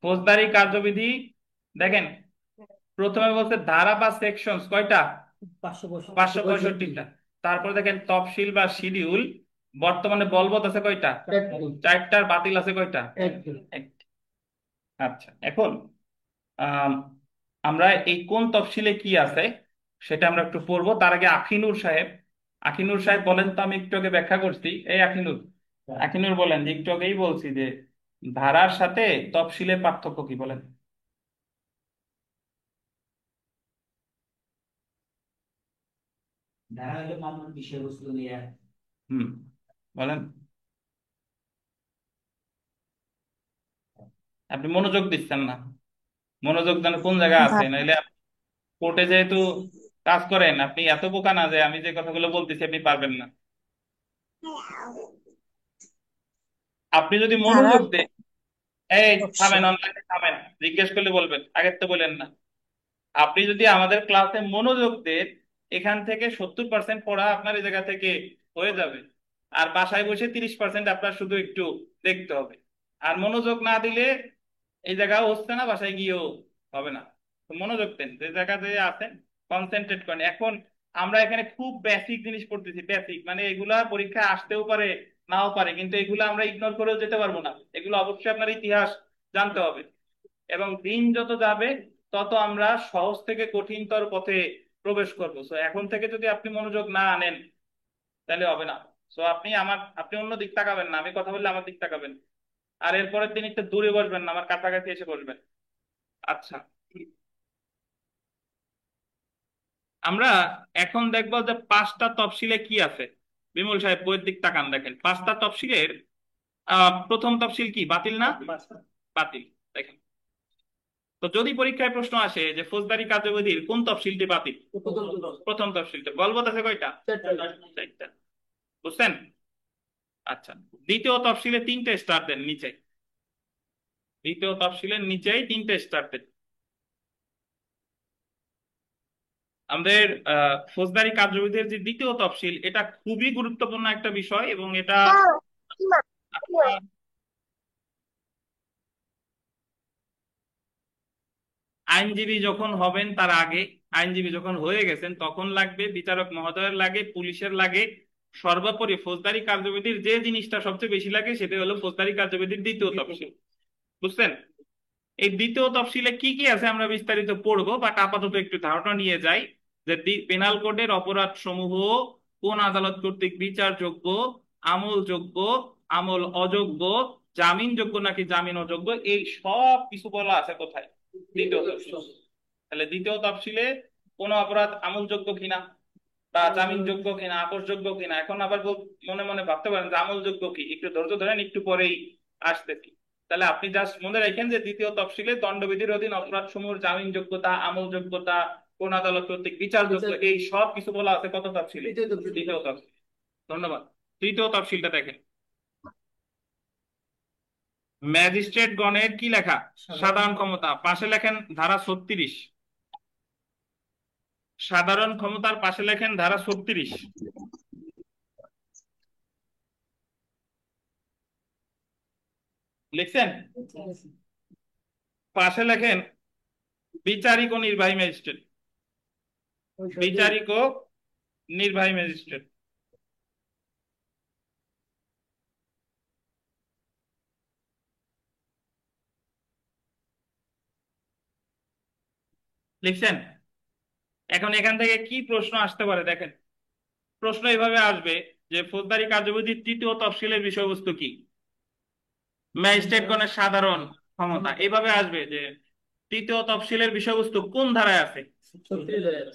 ফৌজদারি কার্যবিধি দেখেন, প্রথমে বলছে ধারা বা সেকশন কয়টা? 565 565টা। তারপরে দেখেন তফসিল বা শিডিউল বর্তমানে বলবৎ আছে কয়টা? 4টার বাতিল আছে কয়টা? 1টি। আচ্ছা, এখন আম, আমরা এই কোন তফসিলে কি আছে সেটা আমরা একটু পড়বো। তার আগে আখিনুর সাহেব বলেন তো, আমি একটু আগে ব্যাখ্যা করছি। এই আখিনুর বলেন যে একটু আগেই বলছি যে ধারার সাথে তফসিলের পার্থক্য কি, বলেন। ধারা হলো মামলার বিষয়বস্তু নিয়ে। হুম, বলেন। আপনি মনোযোগ দিচ্ছেন না, মনোযোগ দেন কোন জায়গায় আছে, নাইলে কোর্টে যেহেতু কাজ করেন, আপনি এত বোকা না যে আমি যে কথাগুলো বলতেছি আপনি পারবেন না। আপনি যদি ধারা মনোযোগ দেন, এই থামেন, তফসিল অনলাইনে থামেন, জিজ্ঞেস করলে বলবেন, আগের তো বলেন না। আপনি যদি আমাদের ক্লাসে মনোযোগ দেন, এখান থেকে 70% পড়া আপনার এই জায়গা থেকে হয়ে যাবে। আর বাসায় বসে 30% আপনার শুধু একটু দেখতে হবে। আর মনোযোগ না দিলে এই জায়গাও হচ্ছে না, বাসায় গিয়েও হবে না। তো মনোযোগ দেন, যে জায়গাতে আছেন কনসেন্ট্রেট করেন। এখন আমরা এখানে খুব বেসিক জিনিস পড়তেছি, বেসিক মানে এগুলা পরীক্ষা আসতেও পারে, নাও পারে, কিন্তু এগুলো আমরা ইগনোর করেও যেতে পারবো না। এগুলো অবশ্যই আপনার ইতিহাস জানতে হবে। এবং দিন যত যাবে তত আমরা সহজ থেকে কঠিনতর পথে প্রবেশ করবো। সো এখন থেকে যদি আপনি মনোযোগ না আনেন তাহলে হবে না। সো আপনি অন্য দিক তাকাবেন না, আমি কথা বললে আমার দিক তাকাবেন। আর এরপরের দিন একটু দূরে বসবেন না, আমার কাছাকাছি এসে বসবেন। আচ্ছা, আমরা এখন দেখবো যে 5টা তফসিলে কি আছে। বিমল সাহেব বইয়ের দিক তাকান, দেখেন 5টা তফসিলের প্রথম তফসিল কি, বাতিল না? বাতিল। দেখেন, তো যদি পরীক্ষায় প্রশ্ন আসে যে ফৌজদারি কার্যবিধির কোন তফসিলটি বাতিল, প্রথম তফসিলটা বলবৎ আছে কয়টা? 4টা। বুঝছেন? আচ্ছা, দ্বিতীয় তফসিলে 3টে স্টার দেন নিচে, দ্বিতীয় তফসিলের নিচেই 3টে স্টার দেন। আমাদের ফৌজদারি কার্যবিধির যে দ্বিতীয় তফসিল, এটা খুবই গুরুত্বপূর্ণ একটা বিষয়, এবং এটা আপনারা আইনজীবী যখন হবেন তার আগে, আইনজীবী যখন হয়ে গেছেন তখন লাগবে, বিচারক মহোদয়ের লাগে, পুলিশের লাগে, সর্বোপরি ফৌজদারি কার্যবিধির যে জিনিসটা সবচেয়ে বেশি লাগে সেটা হলো ফৌজদারি কার্যবিধির দ্বিতীয় তফসিল। বুঝছেন? এই দ্বিতীয় তফসিলে কি কি আছে আমরা বিস্তারিত পড়বো, বাট আপাতত একটু ধারণা নিয়ে যাই যে পেনাল কোডের অপরাধ সমূহ কোন আদালত কর্তৃক বিচারযোগ্য, আমলযোগ্য, আমল অযোগ্য, জামিনযোগ্য নাকি জামিন অযোগ্য, এই সব কিছু বলা আছে কোথায়? দ্বিতীয় তফসিল। তাহলে দ্বিতীয় তফসিলে কোন অপরাধ আমলযোগ্য কিনা বা জামিনযোগ্য কিনা, আপোষযোগ্য কিনা। এখন আবার মনে মনে ভাবতে পারেন যে আমলযোগ্য কি, একটু ধৈর্য ধরেন, একটু পরেই আসতেছি। তাহলে আপনি জাস্ট মনে রাখেন যে দ্বিতীয় তফসিলে দণ্ডবিধির অধীন অপরাধ সমূহের জামিনযোগ্যতা, আমলযোগ্যতা, কোন আদালত কর্তৃক বিচারযোগ্য, এই সব কিছু বলা আছে কত তফসিলে? দ্বিতীয় তফসিল। ধন্যবাদ। তৃতীয় তফসিলটা দেখেন, ম্যাজিস্ট্রেট গণের কি লেখা? সাধারণ ক্ষমতা। পাশে লেখেন ধারা 36। সাধারণ ক্ষমতার পাশে লেখেন ধারা 36। লিখছেন? পাশে লেখেন বিচারিক ও নির্বাহী ম্যাজিস্ট্রেট, বিচারিক ও নির্বাহী ম্যাজিস্ট্রেট। লিখছেন? এখন এখান থেকে কি প্রশ্ন আসতে পারে দেখেন। প্রশ্ন এইভাবে আসবে যে ফৌজদারি কার্যবিধির তৃতীয় তফসিলের বিষয়বস্তু কি? ম্যাজিস্ট্রেটগণের সাধারণ ক্ষমতা। এইভাবে আসবে যে তৃতীয় তফসিলের বিষয়বস্তু কোন ধারায় আছে?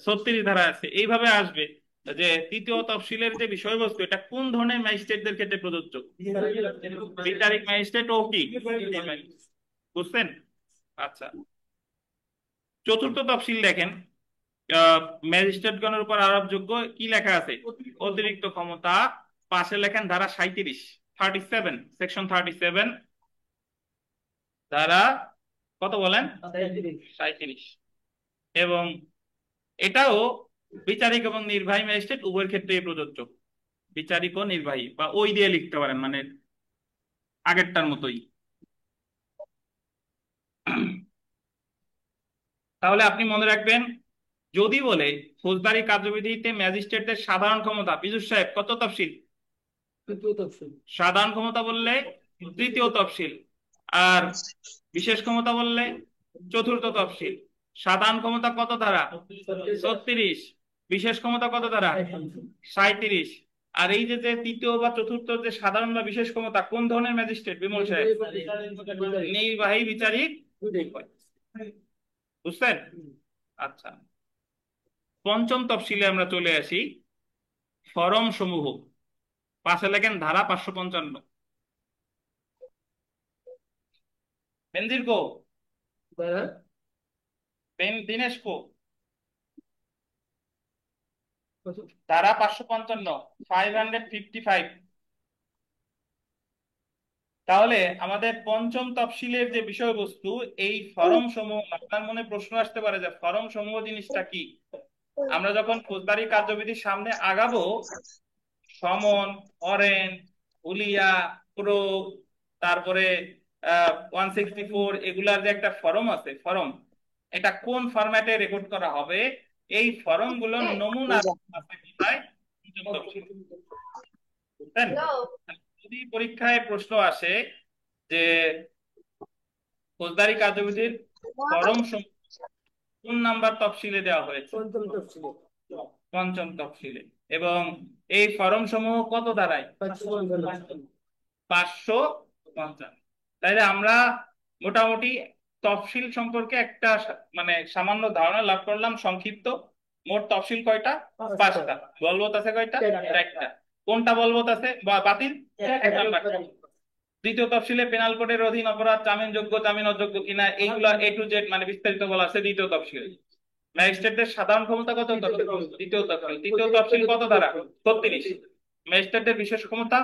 36 ধারায় আছে। এইভাবে আসবে যে তৃতীয় তফসিলের যে বিষয়বস্তু এটা কোন ধরনের ম্যাজিস্ট্রেটদের ক্ষেত্রে প্রযোজ্য? বিচারিক ম্যাজিস্ট্রেট ও কি? বুঝছেন? আচ্ছা, চতুর্থ তফসিল দেখেন, ম্যাজিস্ট্রেটগণের উপর আরোপযোগ্য কি লেখা আছে? অতিরিক্ত ক্ষমতা। পাশে লেখেন ধারা 37, 37, সেকশন 37, ধারা কত বলেন? 37। এবং এটাও বিচারিক এবং নির্বাহী ম্যাজিস্ট্রেট উভয়ের ক্ষেত্রেই প্রযোজ্য। বিচারিক ও নির্বাহী, বা ওই দিয়ে লিখতে পারেন, মানে আগেরটার মতোই। তাহলে আপনি মনে রাখবেন, যদি বলে ফৌজদারি কার্যবিধিতে ম্যাজিস্ট্রেটদের সাধারণ ক্ষমতা, পীযূষ সাহেব কত তফসিল? তৃতীয় তফসিল। সাধারণ ক্ষমতা বললে তৃতীয় তফসিল, আর বিশেষ ক্ষমতা বললে চতুর্থ তফসিল। সাধারণ ক্ষমতা কত ধারা? 36। বিশেষ ক্ষমতা কত ধারা? 37। আর এই যে যে তৃতীয় বা চতুর্থ যে সাধারণ বা বিশেষ ক্ষমতা, কোন ধরনের ম্যাজিস্ট্রেট বিমল সাহেব? নির্বাহী, বিচারিক, বুঝছেন? আচ্ছা, পঞ্চম তফসিলে আমরা চলে আসি। ফরম সমূহ, পাশে লেখেন ধারা 555। বেনজির কো, দিনেশ কো, ধারা 555, 555। তাহলে আমাদের পঞ্চম তফসিলের যে বিষয়বস্তু, এই ফরম সমূহ, আপনার মনে প্রশ্ন আসতে পারে যে ফরম সমূহ জিনিসটা কি। আমরা যখন ফৌজদারি কার্যবিধির সামনে আগাবো, সমন, অরেন্ট, হুলিয়া, প্রোব, তারপরে 164, এগুলার যে একটা ফরম আছে, ফরম, এটা কোন ফরম্যাটে রেকর্ড করা হবে, এই ফরম গুলোর নমুনা আছে কোথায়? পঞ্চম তফসিলে। বুঝছেন? যদি পরীক্ষায় প্রশ্ন আসে যে ফৌজদারি কার্যবিধির ফরম কোন নাম্বার তফসিলে দেওয়া হয়েছে, পঞ্চম তফসিলে, এবং এই ফরম সমূহ কত দাঁড়ায়? 555। তাইলে আমরা মোটামুটি তফসিল সম্পর্কে একটা মানে সামান্য ধারণা লাভ করলাম, সংক্ষিপ্ত। মোট তফসিল কয়টা? 5টা। বলবৎ আছে কয়টা? 1টা। কোনটা বলবৎ আছে বা বাতিল? 1 নাম্বার। দ্বিতীয় তফসিলে পেনাল কোডের অধীন অপরাধ জামিনযোগ্য, জামিন অযোগ্য কিনা, এইগুলা এ টু জেড মানে বিস্তারিত বলা আছে দ্বিতীয় তফসিলে। ম্যাজিস্ট্রেটদের সাধারণ ক্ষমতা কত? দ্বিতীয় তফসিল। তৃতীয় তফসিল কত ধারা? 36। ম্যাজিস্ট্রেটদের বিশেষ ক্ষমতা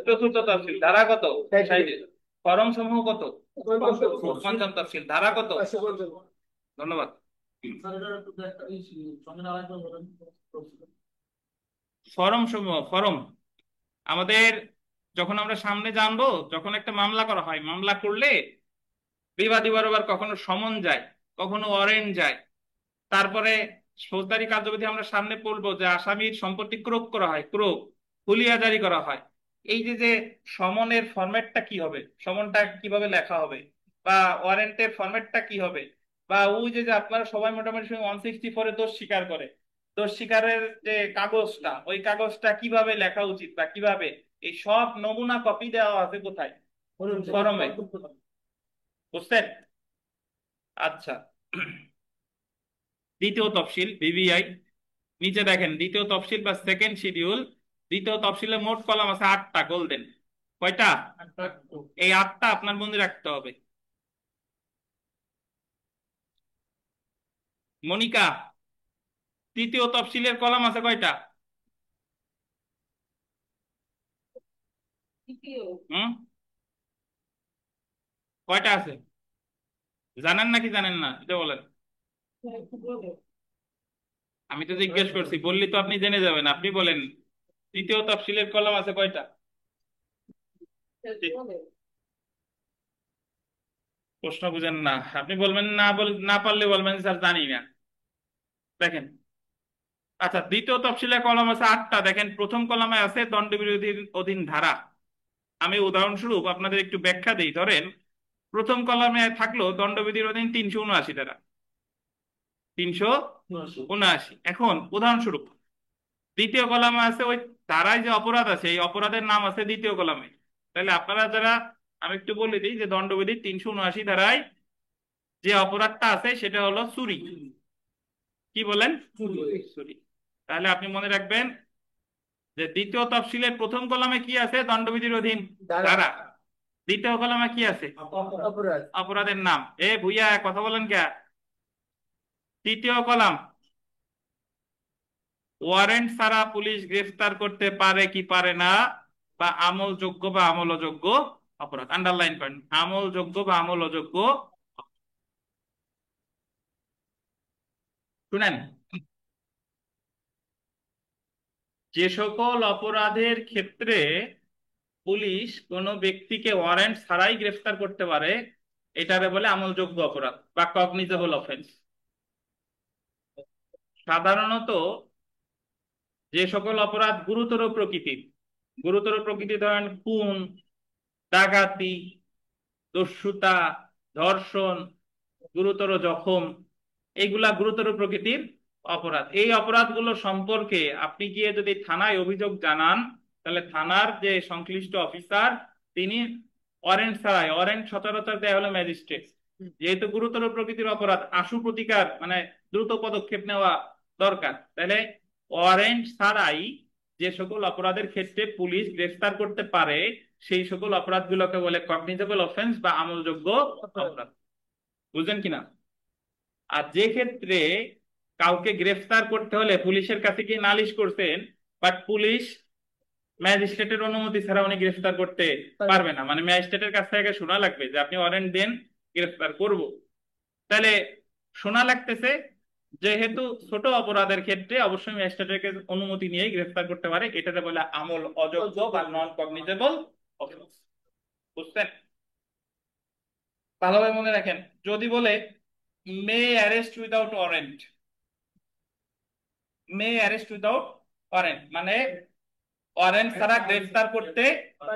চতুর্থ তফসিল, ধারা কত? 60। ফরম সমূহ কত? পঞ্চম তফসিল, ধারা কত? ধন্যবাদ। ফরম সমূহ, ফরম আমাদের যখন আমরা সামনে জানবো, যখন একটা মামলা করা হয়, মামলা করলে বিবাদী বরাবর কখনো সমন যায়, কখনো ওয়ারেন্ট যায়। তারপরে ফৌজদারি কার্যবিধি আমরা সামনে পড়বো যে আসামির সম্পত্তি ক্রোক করা হয়, ক্রোক, হুলিয়া জারি করা হয়। এই যে যে সমনের ফরম্যাটটা কি হবে, সমনটা কিভাবে লেখা হবে, বা ওয়ারেন্টের ফরম্যাটটা কি হবে, বা ওই যে যে আপনারা সবাই মোটামুটি 164-এ দোষ স্বীকার করে, দোষ স্বীকারের যে কাগজটা, ওই কাগজটা কিভাবে লেখা উচিত বা কিভাবে, এই সব নমুনা কপি দেওয়া আছে কোথায়? ফরমে। বুঝছেন? আচ্ছা, দ্বিতীয় তফসিল, ভিভিআই, নিচে দেখেন দ্বিতীয় তফসিল বা সেকেন্ড শিডিউল। দ্বিতীয় তফসিলে মোট কলাম আছে 8টা, গোল্ডেন কয়টা? এই 8টা আপনার মনে রাখতে হবে। মনিকা, তৃতীয় তফসিলের কলাম আছে কয়টা? হুম, কয়টা আছে? জানেন নাকি জানেন না এটা বলেন। আমি তো জিজ্ঞেস করছি, বললি তো আপনি জেনে যাবেন, আপনি বলেন তৃতীয় তফসিলের কলাম আছে কয়টা? প্রশ্ন বুঝেন না আপনি, বলবেন না, না পারলে বলবেন স্যার জানি না। দেখেন, আচ্ছা, দ্বিতীয় তফসিলের কলাম আছে 8টা। দেখেন প্রথম কলামে আছে দণ্ডবিরোধীর অধীন ধারা। আমি উদাহরণস্বরূপ আপনাদের একটু ব্যাখ্যা দিই। ধরেন প্রথম কলামে থাকলো দণ্ডবিধির অধীন 379 ধারা, 379। এখন উদাহরণস্বরূপ দ্বিতীয় কলামে আছে ওই ধারায় যে অপরাধ আছে, এই অপরাধের নাম আছে দ্বিতীয় কলামে। তাহলে আপনারা যারা, আমি একটু বলে দিই যে দণ্ডবিধির 379 ধারায় যে অপরাধটা আছে সেটা হলো চুরি। কি বলেন? চুরি। তাহলে আপনি মনে রাখবেন যে দ্বিতীয় তফসিলের প্রথম কলামে কি আছে? দণ্ডবিধির অধীন ধারা। দ্বিতীয় কলামে কি আছে? অপরাধের নাম। এ ভুইয়া কথা বলেন কে? তৃতীয় কলাম, ওয়ারেন্ট ছাড়া পুলিশ গ্রেফতার করতে পারে কি পারে না, বা আমলযোগ্য বা আমল অযোগ্য অপরাধ। আন্ডারলাইন করেন, আমলযোগ্য বা আমল অযোগ্য। শুনেন, যে সকল অপরাধের ক্ষেত্রে পুলিশ কোনো ব্যক্তিকে ওয়ারেন্ট ছাড়াই গ্রেফতার করতে পারে, এটারে বলে আমলযোগ্য অপরাধ বা কগনিজেবল অফেন্স। সাধারণত যে সকল অপরাধ গুরুতর প্রকৃতির ধরেন খুন, ডাকাতি, দস্যুতা, ধর্ষণ, গুরুতর জখম, এইগুলা গুরুতর প্রকৃতির অপরাধ। এই অপরাধগুলো সম্পর্কে আপনি গিয়ে যদি থানায় অভিযোগ জানান, তাহলে থানার যে সংশ্লিষ্ট অফিসার তিনি ওয়ারেন্ট ছাড়াই, ওয়ারেন্ট সচরাচর দেয় হলো ম্যাজিস্ট্রেট, যেহেতু গুরুতর প্রকৃতির অপরাধ আশু প্রতিকার মানে দ্রুত পদক্ষেপ নেওয়া দরকার, তাহলে ওয়ারেন্ট ছাড়াই যে সকল অপরাধের ক্ষেত্রে পুলিশ গ্রেফতার করতে পারে সেই সকল অপরাধগুলোকে বলে কগনিজেবল অফেন্স বা আমলযোগ্য অপরাধ। বুঝলেন কিনা? আর যে ক্ষেত্রে কাউকে গ্রেফতার করতে হলে পুলিশের কাছে গিয়ে নালিশ করছেন, বাট পুলিশ ম্যাজিস্ট্রেটের অনুমতি ছাড়া উনি গ্রেফতার করতে পারবে না, মানে ম্যাজিস্ট্রেটের কাছ থেকে শোনা লাগবে যে আপনি ওয়ারেন্ট দেন, গ্রেফতার করব। তাহলে শোনা লাগতেছে, যেহেতু ছোট অপরাধের ক্ষেত্রে অবশ্যই ম্যাজিস্ট্রেটের অনুমতি নিয়েই গ্রেফতার করতে পারে, এটাতে বলে আমল অযোগ্য বা নন কগনিজেবল অফেন্স। বুঝছেন? ভালোভাবে মনে রাখেন, যদি বলে মে অ্যারেস্ট উইদাউট ওয়ারেন্ট, মে অ্যারেস্ট উইদাউট ওয়ারেন্ট মানে ওয়ারেন্ট ছাড়া গ্রেফতার করতে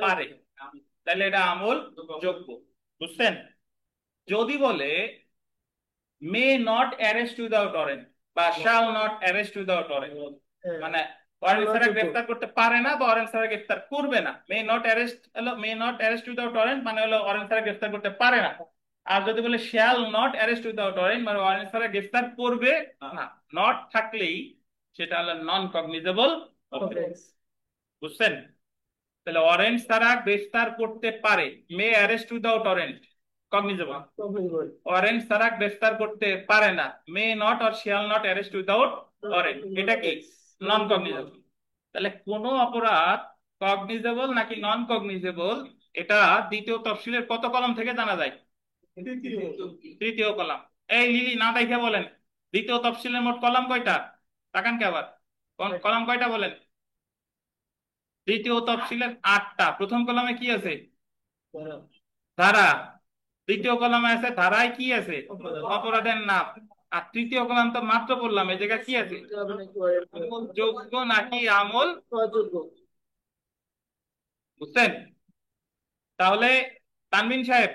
পারে, তাহলে এটা আমল যোগ্য। বুঝছেন? যদি বলে মে নট অ্যারেস্ট উইদাউট ওয়ারেন্ট বা শাল নট অ্যারেস্ট উইদাউট ওয়ারেন্ট, মানে ওয়ারেন্ট ছাড়া গ্রেফতার করতে পারে না বা ওয়ারেন্ট ছাড়া গ্রেফতার করবে না। মে নট অ্যারেস্ট হলো মে নট অ্যারেস্ট উইদাউট ওয়ারেন্ট মানে হলো ওয়ারেন্ট ছাড়া গ্রেফতার করতে পারে না। আর যদি বলে shall not arrest without warrant মানে ওয়ারেন্ট ছাড়া গ্রেফতার করবে না, নট থাকলেই সেটা হলো নন কগনিজেবল অফেন্স। বুঝছেন? তাহলে ওয়ারেন্ট ছাড়া গ্রেফতার করতে পারে, may arrest without warrant cognizable. Warrant ছাড়া গ্রেফতার করতে পারে না, may not or shall not arrest without warrant, এটা কি নন কগনিজেবল। তাহলে কোন অপরাধ কগনিজেবল নাকি নন কগনিজেবল এটা দ্বিতীয় তফসিলের কত কলম থেকে জানা যায়? তৃতীয় কলাম। এই লিলি না দেখে বলেন, দ্বিতীয় তফসিলের মোট কলাম কয়টা? তাকান কে আবার, কলাম কয়টা বলেন? দ্বিতীয় তফসিলের 8টা। প্রথম কলামে কি আছে? ধারা। দ্বিতীয় কলামে আছে ধারায় কি আছে? অপরাধের নাম। আর তৃতীয় কলাম তো মাত্র বললাম, এই জায়গায় কি আছে? যোগ্য নাকি আমল অযোগ্য। বুঝছেন? তাহলে তানভীর সাহেব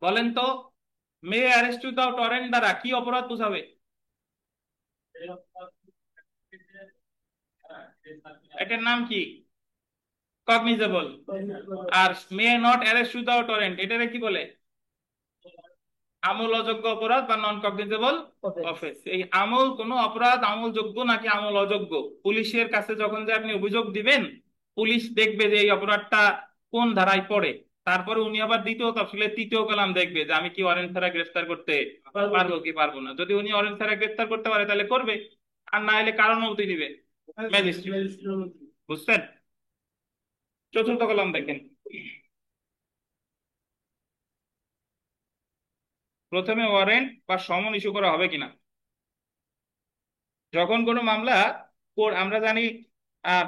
বলেন তো, মে অ্যারেস্ট উইদাউট ওয়ারেন্ট দ্বারা কি অপরাধ বোঝাবে? এটার নাম কি? কগনিজেবল। আর may not arrest without warrant এটারে কি বলে? আমল অযোগ্য অপরাধ বা নন কগনিজেবল অফেন্স। এই আমল কোন অপরাধ আমলযোগ্য নাকি আমল অযোগ্য, পুলিশের কাছে যখন যে আপনি অভিযোগ দিবেন, পুলিশ দেখবে যে এই অপরাধটা কোন ধারায় পড়ে, তারপরে উনি আবার দ্বিতীয় তফসিলের তৃতীয় কলাম দেখবে যে আমি কি ওয়ারেন্ট ছাড়া গ্রেফতার করতে পারবো কি পারবো না। যদি উনি ওয়ারেন্ট ছাড়া গ্রেফতার করতে পারে তাহলে করবে, আর না হলে কারণ অনুমতি নিবে ম্যাজিস্ট্রেট। বুঝছেন? চতুর্থ কলাম দেখেন, প্রথমে ওয়ারেন্ট বা সমন ইস্যু করা হবে কিনা। যখন কোনো মামলা আমরা জানি আহ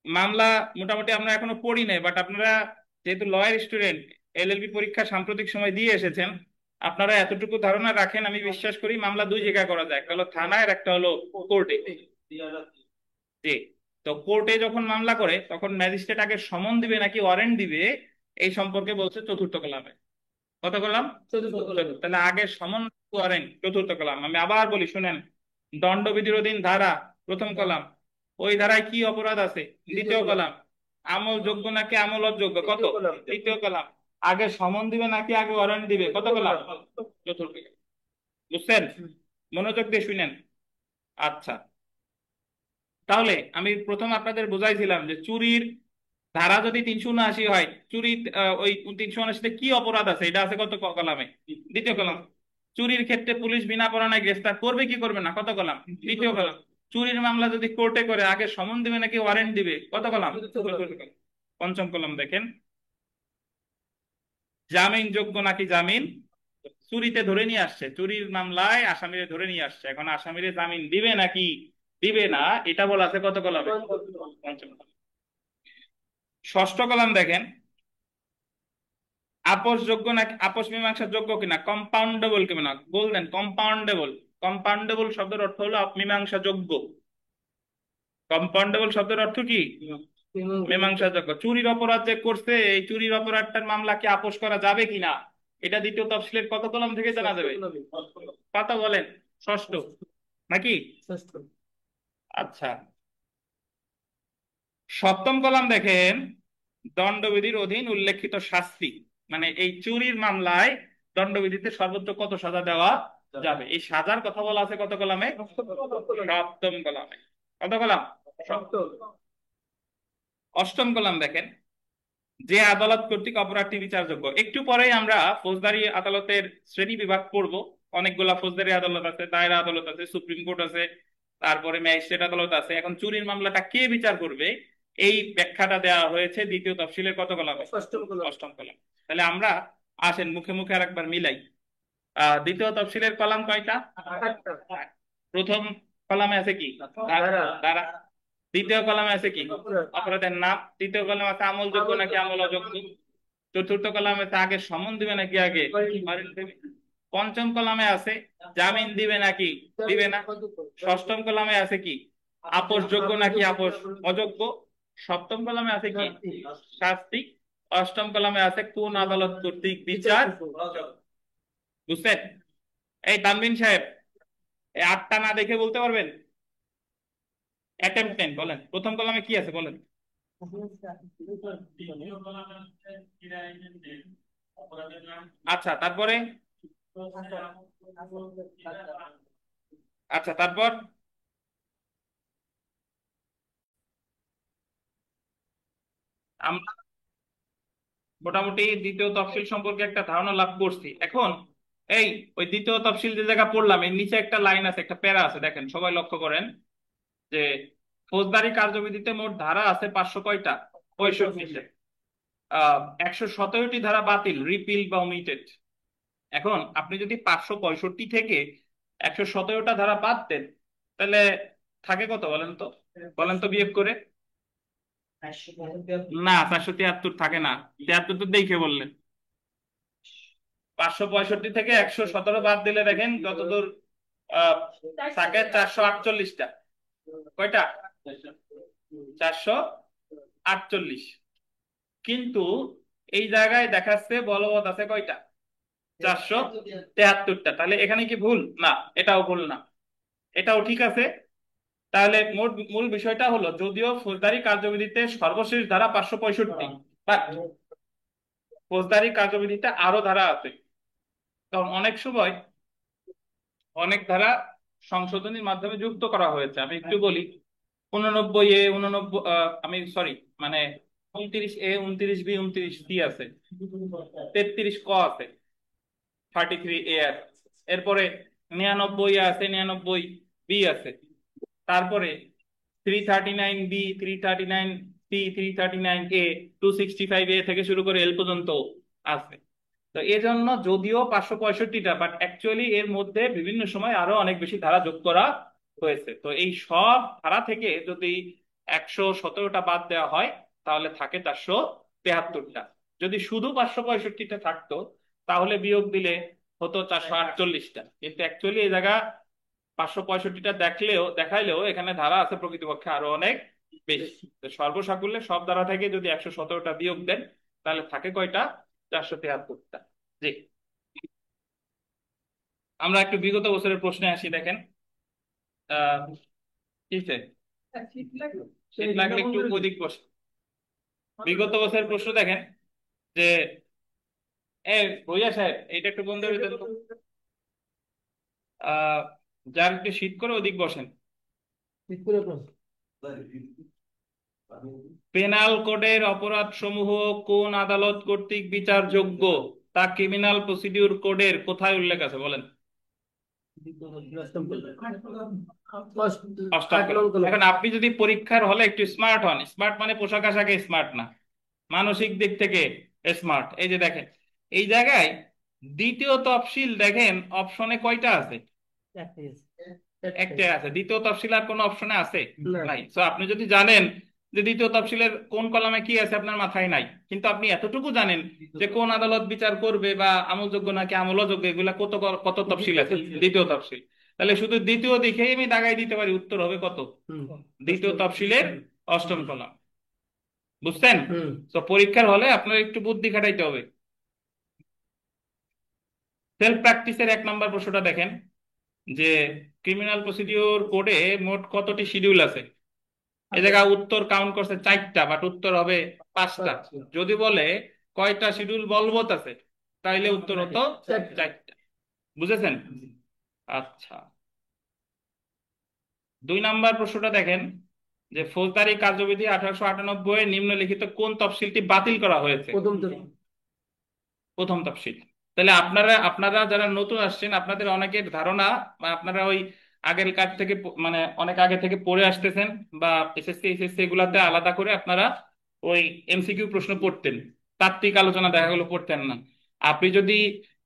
মামলা মোটামুটি আমরা এখনো পড়ি নাই, বাট আপনারা যেহেতু লয়ার স্টুডেন্ট, এলএলবি পরীক্ষা সাম্প্রতিক সময় দিয়ে এসেছেন, আপনারা এতটুকু ধারণা রাখেন, আমি বিশ্বাস করি মামলা দুই জায়গায় করা যায়, একটা হলো থানায় আর একটা হলো কোর্টে। জি। তো কোর্টে যখন মামলা করে তখন ম্যাজিস্ট্রেট আগে সমন দিবে নাকি ওয়ারেন্ট দিবে এই সম্পর্কে বলছে চতুর্থ কলামে। কত কলাম? চতুর্থ। তাহলে আগে সমন ওয়ারেন্ট চতুর্থ কলাম। আমি আবার বলি শুনেন, দণ্ডবিধির অধীন ধারা প্রথম কলাম, ওই ধারায় কি অপরাধ আছে? দ্বিতীয় কলাম। আমল যোগ্য নাকি আমল অযোগ্য? কত? তৃতীয় কলাম। আগে সমন দিবে নাকি আগে ওয়ারেন্ট দিবে? কত কলাম? চতুর্থ। বুঝছেন? মনোযোগ দিয়ে শুনেন। আচ্ছা, তাহলে আমি প্রথম আপনাদের বুঝাইছিলাম যে চুরির ধারা যদি 379 হয়, চুরি ওই 379-তে কি অপরাধ আছে এটা আছে কত কলামে? দ্বিতীয় কলাম। চুরির ক্ষেত্রে পুলিশ বিনা পরোয়ানায় গ্রেফতার করবে কি করবে না? কত কলাম? তৃতীয় কলাম। চুরির মামলা যদি কোর্টে করে আগে সমন দিবে নাকি ওয়ারেন্ট দিবে? কত কলাম? পঞ্চম কলাম দেখেন, জামিন যোগ্য নাকি জামিন। চুরিতে ধরে নিয়ে আসছে, চুরির মামলায় আসামিরে ধরে নিয়ে আসছে, এখন আসামিরে জামিন দিবে নাকি দিবে না এটা বলা আছে কত কলামে? পঞ্চম কলাম। ষষ্ঠ কলাম দেখেন, আপোষযোগ্য নাকি আপোষ মীমাংসা যোগ্য কিনা, কম্পাউন্ডেবল কিনা বললেন, কম্পাউন্ডেবল। কম্পাউন্ডেবল শব্দের অর্থ হলো মীমাংসা যোগ্য। কম্পাউন্ডেবল শব্দের অর্থ কি? মীমাংসা যোগ্য। চুরির অপরাধ যে করছে, এই চুরির অপরাধটার মামলা কি আপোষ করা যাবে কিনা, এটা দ্বিতীয় তফসিলের কত কলাম থেকে জানা যাবে? কত বলেন? ষষ্ঠ নাকি? আচ্ছা, সপ্তম কলাম দেখেন, দণ্ডবিধির অধীন উল্লেখিত শাস্তি, মানে এই চুরির মামলায় দণ্ডবিধিতে সর্বোচ্চ কত সাজা দেওয়া যাবে, এই সাজার কথা বলা আছে কত কলামে? সপ্তম কলামে। কত কলাম? সপ্তম। অষ্টম কলাম দেখেন, যে আদালত কর্তৃক অপরাধটি বিচারযোগ্য। একটু পরেই আমরা ফৌজদারি আদালতের শ্রেণী বিভাগ পড়ব। অনেকগুলা ফৌজদারি আদালত আছে, দায়রা আদালত আছে, সুপ্রিম কোর্ট আছে, তারপরে ম্যাজিস্ট্রেট আদালত আছে। এখন চুরির মামলাটা কে বিচার করবে, এই ব্যাখ্যাটা দেওয়া হয়েছে দ্বিতীয় তফসিলের কত কলামে? অষ্টম কলাম। তাহলে আমরা আসেন মুখে মুখে আর একবার মিলাই। দ্বিতীয় তফসিলের কলাম কয়টা? প্রথম কলামে আছে কি? ধারা। দ্বিতীয় কলামে আছে কি? অপরাধের নাম। তৃতীয় কলামে আছে আমলযোগ্য নাকি আমল অযোগ্য। চতুর্থ কলামে আছে আগে সমন দিবে নাকি আগে ওয়ারেন্ট দিবে। পঞ্চম কলামে আছে জামিন দিবে নাকি দিবে না। ষষ্ঠম কলামে আছে কি? আপোষযোগ্য নাকি আপোষ অযোগ্য। সপ্তম কলামে আছে কি? শাস্তি। অষ্টম কলামে আছে কোন আদালত কর্তৃক বিচার। বুঝছেন? এই তানবিন সাহেব, এই আটটা না দেখে বলতে পারবেন? অ্যাটেম্পট নেন, বলেন প্রথম কলামে কি আছে বলেন। আচ্ছা, তারপরে? আচ্ছা, তারপর? আমরা মোটামুটি দ্বিতীয় তফসিল সম্পর্কে একটা ধারণা লাভ করছি। এখন এই ওই দ্বিতীয় তফসিল যে জায়গা পড়লাম, এর নিচে একটা লাইন আছে, একটা প্যারা আছে, দেখেন সবাই লক্ষ্য করেন যে ফৌজদারি কার্যবিধিতে মোট ধারা আছে 500 কয়টা? 65টা। 117টি ধারা বাতিল, রিপিল বা ওমিটেড। এখন আপনি যদি 565 থেকে 117টা ধারা বাদ দেন, তাহলে থাকে কত বলেন তো? বলেন তো বিয়োগ করে। না, 473 থাকে না। 73 তো দেখে বললেন। 565 থেকে 117 বাদ দিলে দেখেন যতদূর আহ থাকে 448টা। কয়টা? 448। কিন্তু এই জায়গায় দেখাচ্ছে বলবৎ আছে কয়টা? 473টা। তাহলে এখানে কি ভুল? না, এটাও ভুল না, এটাও ঠিক আছে। তাহলে মূল বিষয়টা হলো, যদিও ফৌজদারি কার্যবিধিতে সর্বশেষ ধারা 565, বাট ফৌজদারি কার্যবিধিতে আরো ধারা আছে। কারণ অনেক সময় অনেক ধারা সংশোধনীর মাধ্যমে যুক্ত করা হয়েছে। আমি একটু বলি। 89A, 89, আমি সরি, মানে 29A, 29B, 29C আছে, 33 ক আছে, 33A আছে, এরপরে 99 আছে, 99B আছে, তারপরে 339B, 339C, 339A, 265A থেকে শুরু করে এল পর্যন্ত আছে। তো এজন্য যদিও 565টা, বাট অ্যাকচুয়ালি এর মধ্যে বিভিন্ন সময় আরো অনেক বেশি ধারা যোগ করা হয়েছে। তো এই সব ধারা থেকে যদি 117টা বাদ দেওয়া হয়, তাহলে থাকে 473টা। যদি শুধু 565টা থাকতো, তাহলে বিয়োগ দিলে হতো 448টা। কিন্তু অ্যাকচুয়ালি এই জায়গা 565টা দেখাইলেও এখানে ধারা আছে প্রকৃতপক্ষে আরো অনেক বেশি। তো সর্বসাকুল্যে সব ধারা থেকে যদি 117টা বিয়োগ দেন, তাহলে থাকে কয়টা? 473টা। জি, আমরা একটু বিগত বছরের প্রশ্নে আসি। দেখেন কি হয়েছে? শীত লাগলে একটু অধিক বসে। বিগত বছরের প্রশ্ন দেখেন যে, ভইয়া সাহেব এইটা একটু বন্ধ করে দেন তো। আহ যার একটু শীত করে অধিক বসেন। পেনাল কোডের অপরাধ সমূহ কোন আদালত কর্তৃক বিচারযোগ্য, তা ক্রিমিনাল প্রসিডিউর কোডের কোথায় উল্লেখ আছে বলেন? অষ্টম কলাম। এখন আপনি যদি পরীক্ষার হলে একটু স্মার্ট হন, স্মার্ট মানে পোশাক আশাকে স্মার্ট না, মানসিক দিক থেকে স্মার্ট। এই যে দেখেন এই জায়গায় দ্বিতীয় তফসিল, দেখেন অপশনে কয়টা আছে? একটাই আছে। দ্বিতীয় তফসিল আর কোন অপশনে আছে নাই। তো আপনি যদি জানেন যে দ্বিতীয় তফসিলের কোন কলামে কি আছে আপনার মাথায় নাই, কিন্তু আপনি এতটুকু জানেন যে কোন আদালত বিচার করবে বা আমলযোগ্য নাকি আমল অযোগ্য, এগুলা কত কত তফসিল আছে, দ্বিতীয় তফসিল। তাহলে শুধু দ্বিতীয় দিকেই আমি দাগাই দিতে পারি, উত্তর হবে কত, দ্বিতীয় তফসিলের অষ্টম কলাম। বুঝছেন? তো পরীক্ষার হলে আপনার একটু বুদ্ধি খাটাইতে হবে। সেলফ প্র্যাকটিসের 1 নম্বর প্রশ্নটা দেখেন যে ক্রিমিনাল প্রসিডিওর কোডে মোট কতটি শিডিউল আছে। এই জায়গায় উত্তর কাউন্ট করছে 4টা, বাট উত্তর হবে 5টা। যদি বলে কয়টা শিডিউল বলবৎ আছে, তাইলে উত্তর হতো 4টা। বুঝেছেন? আচ্ছা, 2 নম্বর প্রশ্নটা দেখেন যে ফৌজদারি কার্যবিধি 1898 নিম্নলিখিত কোন তফসিলটি বাতিল করা হয়েছে। প্রথম তফসিল। তাহলে আপনারা আপনারা যারা নতুন আসছেন, আপনাদের অনেকের ধারণা বা আপনারা ওই আগের কার থেকে মানে অনেক আগে থেকে পড়ে আসতেছেন, বা এসএসসি এসএসসি এগুলাতে আলাদা করে আপনারা ওই এমসিকিউ প্রশ্ন পড়তেন, তাত্ত্বিক আলোচনা দেখা গেলো পড়তেন না। আপনি যদি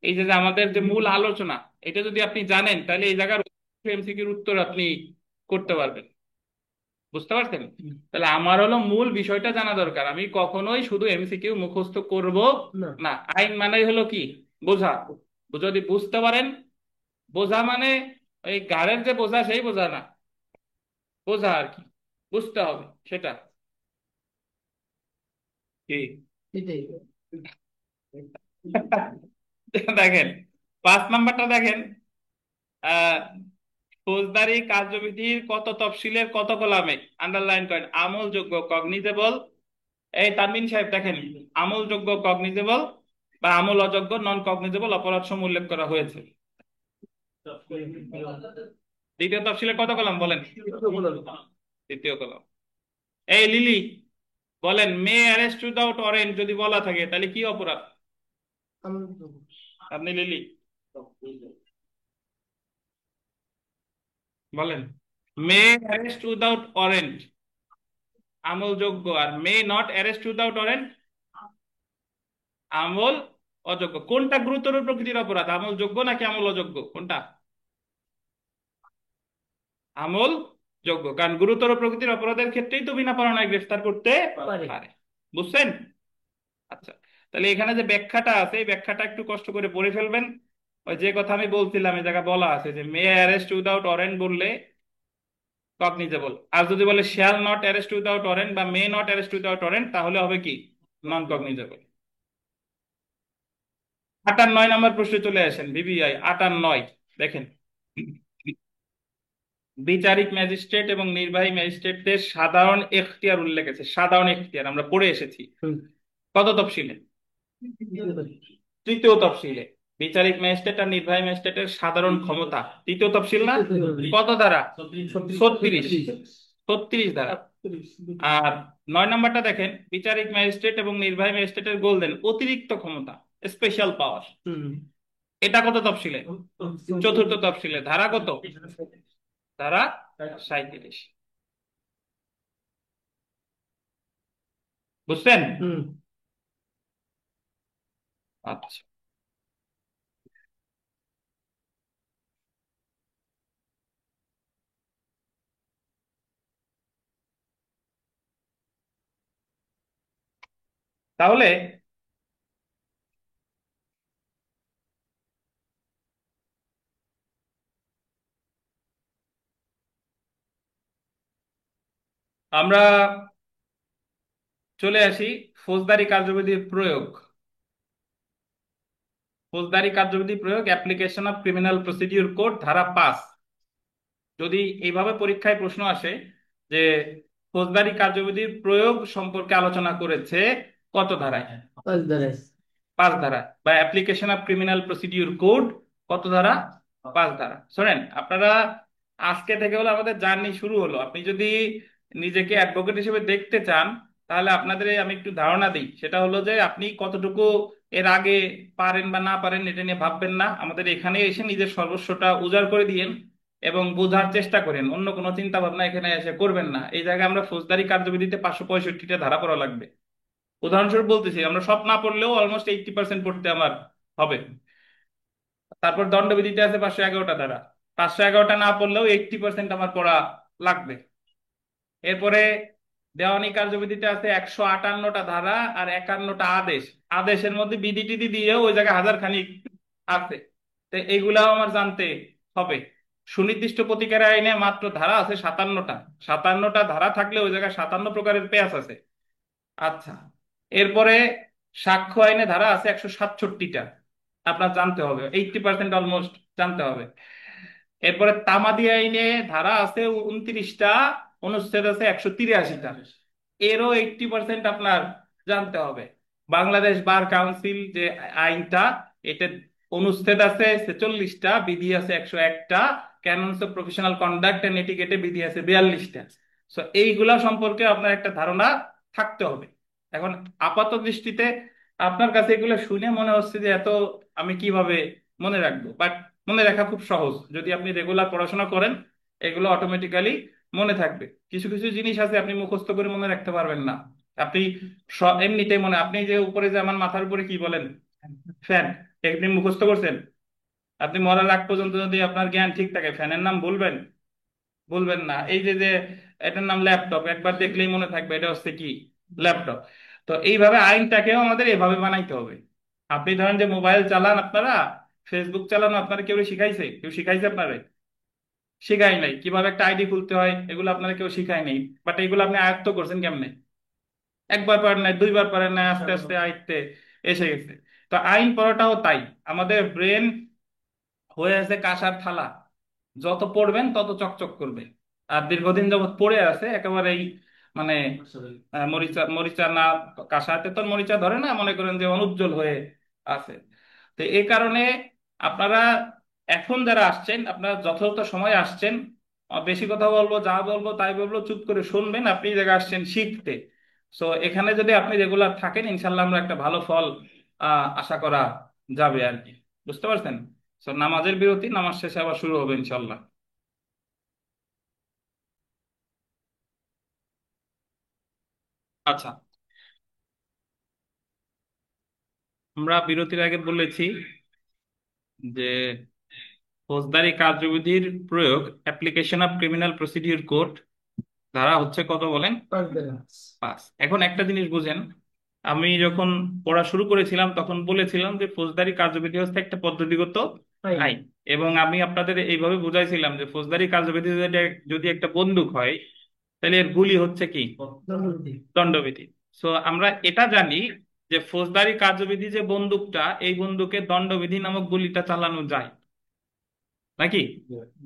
এই যে যে আমাদের যে মূল আলোচনা, এটা যদি আপনি জানেন, তাহলে এই জায়গার এমসিকিউর উত্তর আপনি করতে পারবেন। বুঝতে পারছেন? তাহলে আমার হলো মূল বিষয়টা জানা দরকার। আমি কখনোই শুধু এমসিকিউ মুখস্থ করব না। আইন মানেই হলো কি, বোঝা। যদি বুঝতে পারেন, বোঝা মানে ওই গাড়ের যে বোঝা সেই বোঝা না, বোঝা আর কি, বুঝতে হবে সেটা কি। দেখেন 5 নম্বরটা দেখেন, আহ ফৌজদারি কার্যবিধির কত তফসিলের কত কলামে, আন্ডারলাইন করেন আমলযোগ্য কগনিজেবল। এই তানবিন সাহেব দেখেন, আমলযোগ্য কগনিজেবল বা আমল অযোগ্য নন কগনিজেবল অপরাধ সমূহ উল্লেখ করা হয়েছে। দ্বিতীয় তফসিলের কত কলাম বলেন? তৃতীয় কলাম। এই লিলি বলেন, মে অ্যারেস্ট উইদাউট ওয়ারেন্ট যদি বলা থাকে তাহলে কি অপরাধ? আপনি লিলি বলেন। মে অ্যারেস্ট উইদাউট ওয়ারেন্ট আমলযোগ্য, আর may not arrest without warrant আমল অযোগ্য। কোনটা গুরুতর প্রকৃতির অপরাধ, আমলযোগ্য নাকি আমল অযোগ্য, কোনটা? আমল যোগ্য, কারণ গুরুতর প্রকৃতির অপরাধের ক্ষেত্রেই তো বিনা পারণায় গ্রেফতার করতে পারে। বুঝছেন? আচ্ছা, তাহলে এখানে যে ব্যাখ্যাটা আছে, এই ব্যাখ্যাটা একটু কষ্ট করে পড়ে ফেলবেন। ওই যে কথা আমি বলছিলাম, এই জায়গায় বলা আছে যে মে অ্যারেস্ট উইদাউট ওয়ারেন্ট বললে কগনিজেবল, আর যদি বলে shall not arrest without warrant বা may not arrest without warrant, তাহলে হবে কি, নন কগনিজেবল। 8 আর 9 নম্বর প্রশ্নে চলে আসেন, বিবিআই 8 আর 9 দেখেন। বিচারিক ম্যাজিস্ট্রেট এবং নির্বাহী ম্যাজিস্ট্রেটদের সাধারণ এখতিয়ার উল্লেখ আছে। সাধারণ এখতিয়ার আমরা পড়ে এসেছি কত তফসিলে? তৃতীয় তফসিলে। বিচারিক ম্যাজিস্ট্রেট আর নির্বাহী ম্যাজিস্ট্রেটের সাধারণ ক্ষমতা তৃতীয় তফসিল না? কত ধারা? 36, 36 ধারা। আর 9 নম্বরটা দেখেন, বিচারিক ম্যাজিস্ট্রেট এবং নির্বাহী ম্যাজিস্ট্রেটের গোল্ডেন অতিরিক্ত ক্ষমতা, স্পেশাল পাওয়ার। এটা কত তফসিলে? চতুর্থ তফসিলে। ধারা কত? ধারা 37। বুঝছেন? আচ্ছা, তাহলে আমরা চলে আসি ফৌজদারি কার্যবিধির প্রয়োগ। ফৌজদারি কার্যবিধি প্রয়োগ, application of criminal procedure code, ধারা 5। যদি এইভাবে পরীক্ষায় প্রশ্ন আসে যে ফৌজদারি কার্যবিধির প্রয়োগ সম্পর্কে আলোচনা করেছে কত ধারায়? 5 ধারা। বা application of criminal procedure code কত ধারা? 5 ধারা। শোনেন আপনারা, আজকে থেকে হলো আমাদের জার্নি শুরু হলো। আপনি যদি নিজেকে অ্যাডভোকেট হিসেবে দেখতে চান, তাহলে আপনাদের আমি একটু ধারণা দিই, সেটা হলো যে আপনি কতটুকু এর আগে পারেন বা না পারেন এটা নিয়ে ভাববেন না। আমাদের এখানে এসে নিজের সর্বস্বটা উজাড় করে দিয়েন এবং বোঝার চেষ্টা করেন, অন্য কোনো চিন্তা ভাবনা এখানে এসে করবেন না। এই জায়গায় আমরা ফৌজদারি কার্যবিধিতে 565টা ধারা পড়া লাগবে। উদাহরণস্বরূপ বলতেছি, আমরা সব না পড়লেও অলমোস্ট 80% পড়তে আমার হবে। তারপর দণ্ডবিধিতে আছে 511টা ধারা, 511টা না পড়লেও 80% আমার পড়া লাগবে। এরপরে দেওয়ানি কার্যবিধিতে আছে 158টা ধারা আর 51টা আদেশ। আদেশের মধ্যে বিধি টিধি দিয়েও ওই জায়গায় হাজার খানিক আছে। তো এগুলাও আমার জানতে হবে। সুনির্দিষ্ট প্রতিকার আইনে মাত্র ধারা আছে 57টা। 57টা ধারা থাকলে ওই জায়গায় 57 প্রকারের পেঁয়াজ আছে। আচ্ছা, এরপরে সাক্ষ্য আইনে ধারা আছে 167টা, আপনার জানতে হবে, 80% অলমোস্ট জানতে হবে। এরপরে তামাদি আইনে ধারা আছে 29টা, অনুচ্ছেদ আছে 183টা, এরও 80% আপনার জানতে হবে। বাংলাদেশ বার কাউন্সিল যে আইনটা, এটা অনুচ্ছেদ আছে 46টা, বিধি আছে 101টা, ক্যাননস অফ প্রফেশনাল কন্ডাক্ট এন্ড এটিকেটে বিধি আছে 42টা। সো এইগুলা সম্পর্কে আপনার একটা ধারণা থাকতে হবে। এখন আপাত দৃষ্টিতে আপনার কাছে এগুলো শুনে মনে হচ্ছে যে এত আমি কিভাবে মনে রাখবো, বাট মনে রাখা খুব সহজ যদি আপনি রেগুলার পড়াশোনা করেন। এগুলো অটোমেটিক্যালি মনে থাকবে। কিছু কিছু জিনিস আছে আপনি মুখস্থ করে মনে রাখতে পারবেন না। আপনি এমনিতেই মনে, আপনি যে উপরে যে আমার মাথার উপরে কি বলেন, ফ্যান, একদিন মুখস্থ করছেন। আপনি মরার আগ পর্যন্ত যদি আপনার জ্ঞান ঠিক থাকে, ফ্যানের নাম বলবেন? বলবেন না। এই যে যে এটার নাম ল্যাপটপ, একবার দেখলেই মনে থাকবে এটা হচ্ছে কি, ল্যাপটপ। তো এইভাবে আইনটাকেও আমাদের এভাবে বানাইতে হবে। আপনি ধরেন যে মোবাইল চালান, আপনারা ফেসবুক চালানো আপনারা কেউ শিখাইছে? কেউ শিখাইছে আপনারে? শিখাই নাই। কিভাবে একটা আইডি খুলতে হয় এগুলো আপনারা কেউ শিখাই নাই, বাট এগুলো আপনি আয়ত্ত করছেন কেমনে? একবার পারেন নাই, দুইবার পারেন নাই, আস্তে আস্তে আয়ত্তে এসে গেছে। তো আইন পড়াটাও তাই। আমাদের ব্রেন হয়ে আছে কাঁসার থালা, যত পড়বেন তত চকচক করবে। আর দীর্ঘদিন যাবত পড়ে আছে একেবারেই মানে মরিচা মরিচা না, কাঁসাতে তো মরিচা ধরে না, মনে করেন যে অনুজ্জ্বল হয়ে আছে। তো এই কারণে আপনারা এখন যারা আসছেন, আপনারা যথাযথ সময় আসছেন। বেশি কথা বলবো, যা বলবো তাই বলবো, চুপ করে শুনবেন। আপনি এই জায়গায় আসছেন শিখতে। সো এখানে যদি আপনি রেগুলার থাকেন, ইনশাল্লাহ আমরা একটা ভালো ফল আশা করা যাবে আর কি। বুঝতে পারছেন? তো নামাজের বিরতি, নামাজ শেষে আবার শুরু হবে ইনশাল্লাহ। আচ্ছা, আমরা বিরতির আগে বলেছি যে ফৌজদারি কার্যবিধির প্রয়োগ, application of criminal procedure code, ধারা হচ্ছে কত বলেন? 5। এখন একটা জিনিস বুঝেন, আমি যখন পড়া শুরু করেছিলাম তখন বলেছিলাম যে ফৌজদারি কার্যবিধি হচ্ছে একটা পদ্ধতিগত আইন। এবং আমি আপনাদের এইভাবে বুঝাইছিলাম যে ফৌজদারি কার্যবিধি যদি যদি একটা বন্দুক হয়, তাহলে এর গুলি হচ্ছে কি? দণ্ডবিধি। সো আমরা এটা জানি যে ফৌজদারি কার্যবিধি যে বন্দুকটা, এই বন্দুকে দণ্ডবিধি নামক গুলিটা চালানো যায় নাকি?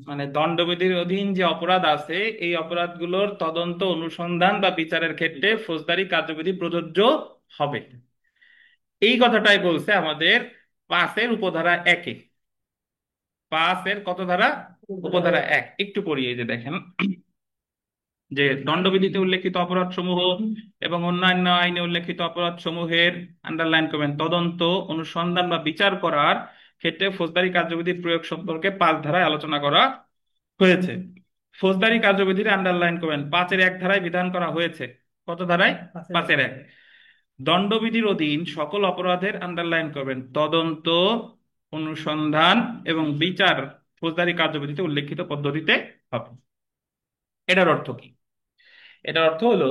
মানে দণ্ডবিধির অধীন যে অপরাধ আছে, এই অপরাধগুলোর তদন্ত, অনুসন্ধান বা বিচারের ক্ষেত্রে ফৌজদারি কার্যবিধি প্রযোজ্য হবে। এই কথাটাই বলছে আমাদের 5-এর উপধারা 1-এ। 5-এর কত ধারা? উপধারা 1। একটু পড়ি, এই যে দেখেন যে দণ্ডবিধিতে উল্লেখিত অপরাধ সমূহ এবং অন্যান্য আইনে উল্লেখিত অপরাধ সমূহের, আন্ডারলাইন করবেন, তদন্ত, অনুসন্ধান বা বিচার করার ক্ষেত্রে ফৌজদারি কার্যবিধির প্রয়োগ সম্পর্কে 5 ধারায় আলোচনা করা হয়েছে। ফৌজদারি কার্যবিধির আন্ডারলাইন করবেন 5-এর 1 ধারায় বিধান করা হয়েছে। কত ধারায়? 5-এর 1। দণ্ডবিধির অধীন সকল অপরাধের, আন্ডারলাইন করবেন, তদন্ত, অনুসন্ধান এবং বিচার ফৌজদারি কার্যবিধিতে উল্লেখিত পদ্ধতিতে হবে। এটার অর্থ কি? এটার অর্থ হলো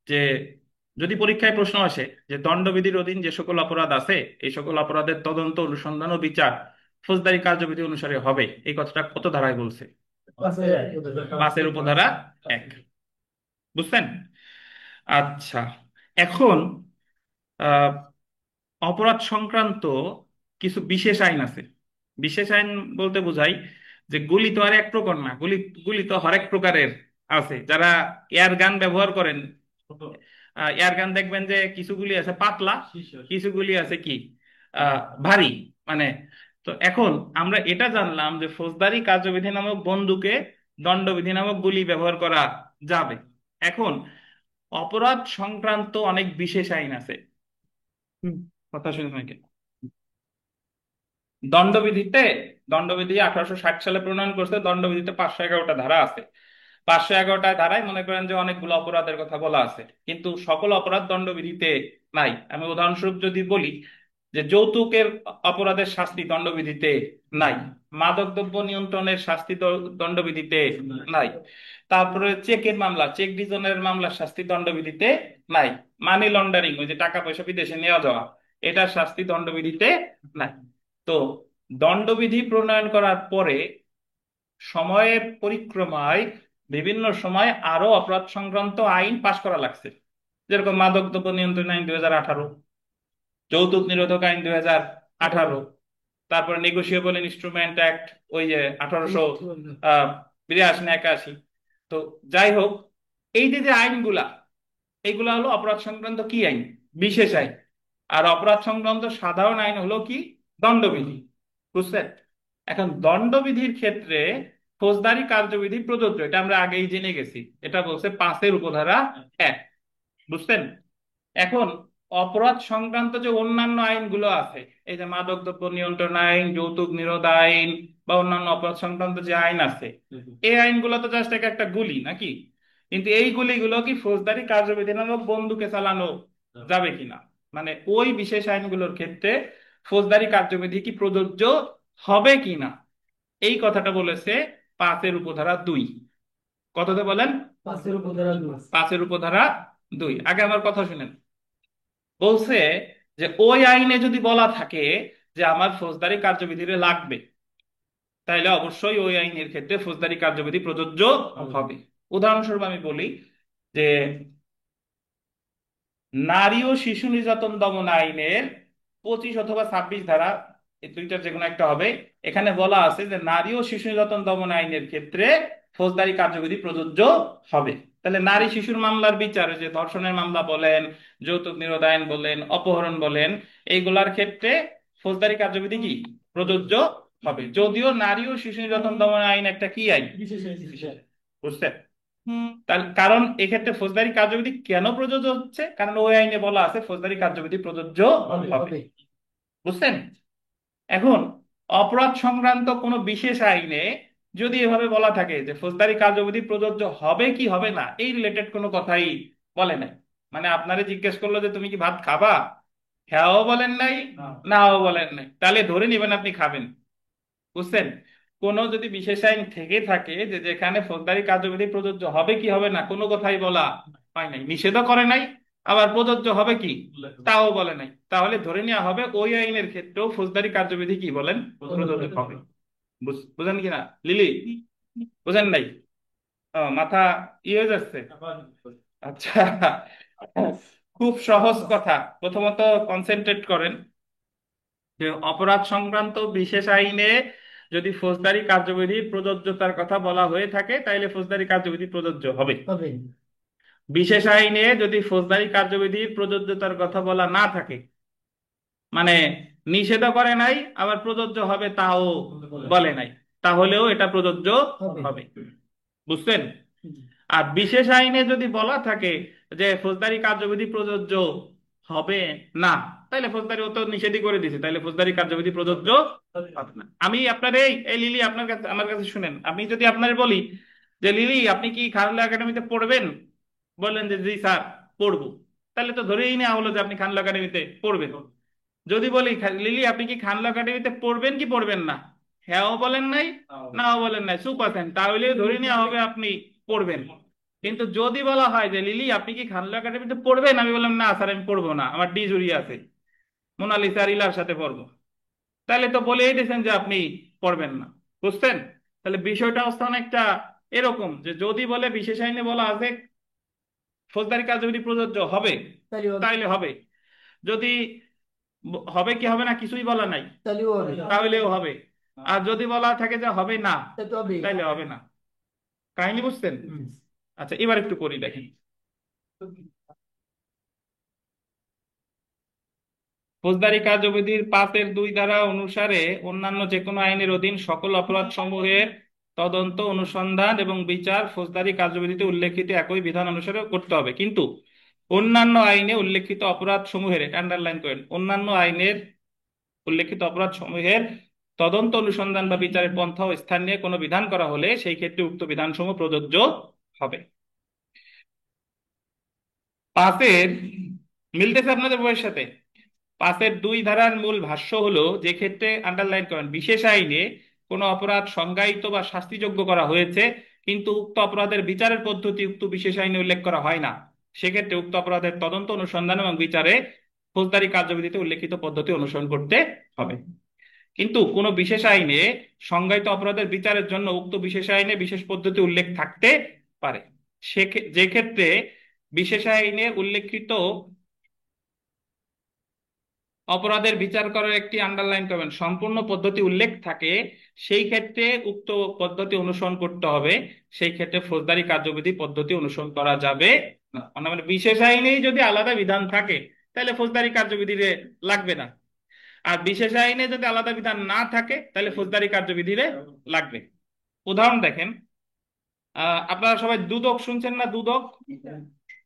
যে যদি পরীক্ষায় প্রশ্ন আসে যে দণ্ডবিধির অধীন যে সকল অপরাধ আছে, এই সকল অপরাধের তদন্ত, অনুসন্ধান ও বিচার ফৌজদারি কার্যবিধি অনুসারে হবে, এই কথাটা কত ধারায় বলছে? 5-এর উপধারা 1। বুঝছেন? আচ্ছা, এখন আহ অপরাধ সংক্রান্ত কিছু বিশেষ আইন আছে। বিশেষ আইন বলতে বোঝাই যে গুলি তো আর এক প্রকার না, গুলি গুলি তো হরেক প্রকারের আছে। যারা এয়ার গান ব্যবহার করেন, এয়ার গান দেখবেন যে কিছু গুলি আছে পাতলা, কিছু গুলি আছে কি আহ ভারী, মানে। তো এখন আমরা এটা জানলাম যে ফৌজদারি কার্যবিধি নামক বন্দুকে দণ্ডবিধি নামক গুলি ব্যবহার করা যাবে। এখন অপরাধ সংক্রান্ত অনেক বিশেষ আইন আছে। কথা শুনে নাকি? দণ্ডবিধিতে, দণ্ডবিধি 1860 সালে প্রণয়ন করছে। দণ্ডবিধিতে 511টা ধারা আছে। 511টা ধারায় মনে করেন যে অনেকগুলো অপরাধের কথা বলা আছে, কিন্তু সকল অপরাধ দণ্ডবিধিতে নাই। আমি উদাহরণস্বরূপ যদি বলি যে যৌতুকের অপরাধের শাস্তি দণ্ডবিধিতে নাই, মাদকদ্রব্য নিয়ন্ত্রণের শাস্তি দণ্ডবিধিতে নাই, তারপরে চেকের মামলা, চেক ডিজনের মামলার শাস্তি দণ্ডবিধিতে নাই, মানি লন্ডারিং ওই যে টাকা পয়সা বিদেশে নেওয়া যাওয়া, এটার শাস্তি দণ্ডবিধিতে নাই। তো দণ্ডবিধি প্রণয়ন করার পরে সময়ের পরিক্রমায় বিভিন্ন সময় আরো অপরাধ সংক্রান্ত আইন পাশ করা লাগছে, যেরকম মাদকদ্রব্য নিয়ন্ত্রণ আইন 2018, যৌতুক নিরোধক আইন 2018, তারপরে নেগোশিয়েবল ইনস্ট্রুমেন্ট অ্যাক্ট ওই যে 1882 না 81। তো যাই হোক, এই যে যে আইনগুলা, এইগুলা হলো অপরাধ সংক্রান্ত কি আইন, বিশেষ আইন। আর অপরাধ সংক্রান্ত সাধারণ আইন হলো কি, দণ্ডবিধি। বুঝছেন? এখন দণ্ডবিধির ক্ষেত্রে ফৌজদারি কার্যবিধি প্রযোজ্য, এটা আমরা আগেই জেনে গেছি, এটা বলছে 5-এর উপধারা 1। বুঝছেন? এখন অপরাধ সংক্রান্ত যে অন্যান্য আইনগুলো আছে, এই যে মাদকদ্রব্য নিয়ন্ত্রণ আইন, যৌতুক নিরোধ আইন বা অন্যান্য অপরাধ সংক্রান্ত যে আইন আছে, এই আইনগুলো তো জাস্ট একটা গুলি নাকি, কিন্তু এই গুলিগুলো কি ফৌজদারি কার্যবিধি নামক বন্দুকে চালানো যাবে কিনা, মানে ওই বিশেষ আইনগুলোর ক্ষেত্রে ফৌজদারি কার্যবিধি কি প্রযোজ্য হবে কিনা, এই কথাটা বলেছে 5-এর উপধারা 2। কততে বলেন? 5-এর উপধারা 2। আগে আমার কথা শুনেন। বলছে যে ওই আইনে যদি বলা থাকে যে আমার ফৌজদারি কার্যবিধিরে লাগবে, তাইলে অবশ্যই ওই আইনের ক্ষেত্রে ফৌজদারি কার্যবিধি প্রযোজ্য হবে। উদাহরণস্বরূপ আমি বলি যে নারী ও শিশু নির্যাতন দমন আইনের 25 অথবা 26 ধারা, এই দুইটার যে কোনো একটা হবে। এখানে বলা আছে যে নারী ও শিশু নির্যাতন দমন আইনের ক্ষেত্রে ফৌজদারি কার্যবিধি প্রযোজ্য হবে। তাহলে নারী শিশুর মামলার বিচারে, যে ধর্ষণের মামলা বলেন, যৌতুক নিরোধ আইন বলেন, অপহরণ বলেন, এইগুলার ক্ষেত্রে ফৌজদারি কার্যবিধি কি প্রযোজ্য হবে, যদিও নারী ও শিশু নির্যাতন দমন আইন একটা কি আইন, বুঝছেন? তার কারণ এক্ষেত্রে ফৌজদারি কার্যবিধি কেন প্রযোজ্য হচ্ছে, কারণ ওই আইনে বলা আছে ফৌজদারি কার্যবিধি প্রযোজ্য হবে। বুঝছেন? এখন অপরাধ সংক্রান্ত কোনো বিশেষ আইনে যদি এভাবে বলা থাকে যে ফৌজদারি কার্যবিধি প্রযোজ্য হবে কি হবে না, এই রিলেটেড কোনো কথাই বলে নাই। মানে আপনারে জিজ্ঞেস করলো যে তুমি কি ভাত খাবা, হ্যাঁও বলেন নাই, নাও বলেন নাই, তাহলে ধরে নিবেন আপনি খাবেন। বুঝছেন? কোনো যদি বিশেষ আইন থেকে থাকে যে যেখানে ফৌজদারি কার্যবিধি প্রযোজ্য হবে কি হবে না, কোনো কথাই বলা হয় নাই, নিষেধও করে নাই, আবার প্রযোজ্য হবে কি তাও বলে নাই, তাহলে ধরে নেওয়া হবে ওই আইনের ক্ষেত্রেও ফৌজদারি কার্যবিধি কি বলেন প্রযোজ্য হবে। বুঝেন কিনা লিলি? বুঝেন নাই? মাথা হয়ে যাচ্ছে? আচ্ছা, খুব সহজ কথা। প্রথমত কনসেন্ট্রেট করেন যে অপরাধ সংক্রান্ত বিশেষ আইনে যদি ফৌজদারি কার্যবিধি প্রযোজ্যতার কথা বলা হয়ে থাকে, তাইলে ফৌজদারি কার্যবিধি প্রযোজ্য হবে। বিশেষ আইনে যদি ফৌজদারি কার্যবিধির প্রযোজ্যতার কথা বলা না থাকে, মানে নিষেধ করে নাই আবার প্রযোজ্য হবে তাও বলে নাই, তাহলেও এটা প্রযোজ্য হবে। বুঝছেন? আর বিশেষ আইনে যদি বলা থাকে যে ফৌজদারি কার্যবিধি প্রযোজ্য হবে না, তাহলে ফৌজদারি, ও তো নিষেধই করে দিছে, তাহলে ফৌজদারি কার্যবিধি প্রযোজ্য হবে না। আমি আপনার এই এই লিলি, আপনার কাছে, আমার কাছে শুনেন, আমি যদি আপনার বলি যে লিলি আপনি কি খানলা একাডেমিতে পড়বেন, বললেন যে জি স্যার পড়বো, তাহলে তো ধরেই নেওয়া হলো যে আপনি খানলা একাডেমিতে পড়বেন। যদি বলি লিলি আপনি কি খানলা একাডেমিতে পড়বেন কি পড়বেন না, হ্যাঁও বলেন নাই, নাও বলেন নাই, চুপ আছেন, তাহলে ধরে নেওয়া হবে আপনি পড়বেন। কিন্তু যদি বলা হয় যে লিলি আপনি কি খানলা একাডেমিতে পড়বেন, আমি বললাম না স্যার আমি পড়বো না, আমার ডি জুড়ি আছে, মোনালিসা আর ইলার সাথে পড়বো, তাহলে তো বলেই দিয়েছেন যে আপনি পড়বেন না। বুঝছেন? তাহলে বিষয়টা অবস্থা অনেকটা এরকম যে যদি বলে বিশেষ আইনে বলা আছে ফৌজদারি কার্যবিধি প্রযোজ্য হবে, তাইলে হবে। যদি হবে কি হবে না কিছুই বলা নাই, তাহলেও হবে। আর যদি বলা থাকে যে হবে না, তাইলে হবে না। কাহিনী বুঝছেন? আচ্ছা, এবার একটু করি দেখেন। ফৌজদারি কার্যবিধির 5-2 ধারা অনুসারে অন্যান্য যে কোনো আইনের অধীন সকল অপরাধ সমূহের তদন্ত, অনুসন্ধান এবং বিচার ফৌজদারি কার্যবিধিতে উল্লেখিত একই বিধান অনুসারে করতে হবে, কিন্তু অন্যান্য আইনে উল্লেখিত অপরাধ সমূহের, আন্ডারলাইন করেন, অন্যান্য আইনের উল্লেখিত অপরাধ সমূহের তদন্ত, অনুসন্ধান বা বিচারের পন্থা ও স্থান নিয়ে কোনো বিধান করা হলে সেই ক্ষেত্রে উক্ত বিধানসমূহ প্রযোজ্য হবে। 5-এর মিলতেছে আপনাদের বইয়ের সাথে? 5-2 ধারার মূল ভাষ্য হলো, যে ক্ষেত্রে আন্ডারলাইন করেন বিশেষ আইনে কোনো অপরাধ সংজ্ঞায়িত বা শাস্তিযোগ্য করা হয়েছে কিন্তু উক্ত অপরাধের বিচারের পদ্ধতি উক্ত বিশেষ আইনে উল্লেখ করা হয় না, সেক্ষেত্রে উক্ত অপরাধের তদন্ত অনুসন্ধান এবং বিচারে ফৌজদারি কার্যবিধিতে উল্লেখিত পদ্ধতি অনুসরণ করতে হবে। কিন্তু কোনো বিশেষ আইনে সংজ্ঞায়িত অপরাধের বিচারের জন্য উক্ত বিশেষ আইনে বিশেষ পদ্ধতি উল্লেখ থাকতে পারে। যে ক্ষেত্রে বিশেষ আইনে উল্লেখিত অপরাধের বিচার করার একটি আন্ডারলাইন করবেন সম্পূর্ণ পদ্ধতি উল্লেখ থাকে, সেই ক্ষেত্রে উক্ত পদ্ধতি অনুসরণ করতে হবে। সেই ক্ষেত্রে ফৌজদারি কার্যবিধি পদ্ধতি অনুসরণ করা যাবে না। মানে বিশেষ আইনেই যদি আলাদা বিধান থাকে তাহলে ফৌজদারি কার্যবিধিরে লাগবে না, আর বিশেষ আইনে যদি আলাদা বিধান না থাকে তাহলে ফৌজদারি কার্যবিধিরে লাগবে। উদাহরণ দেখেন, আপনারা সবাই দুদক শুনছেন না? দুদক,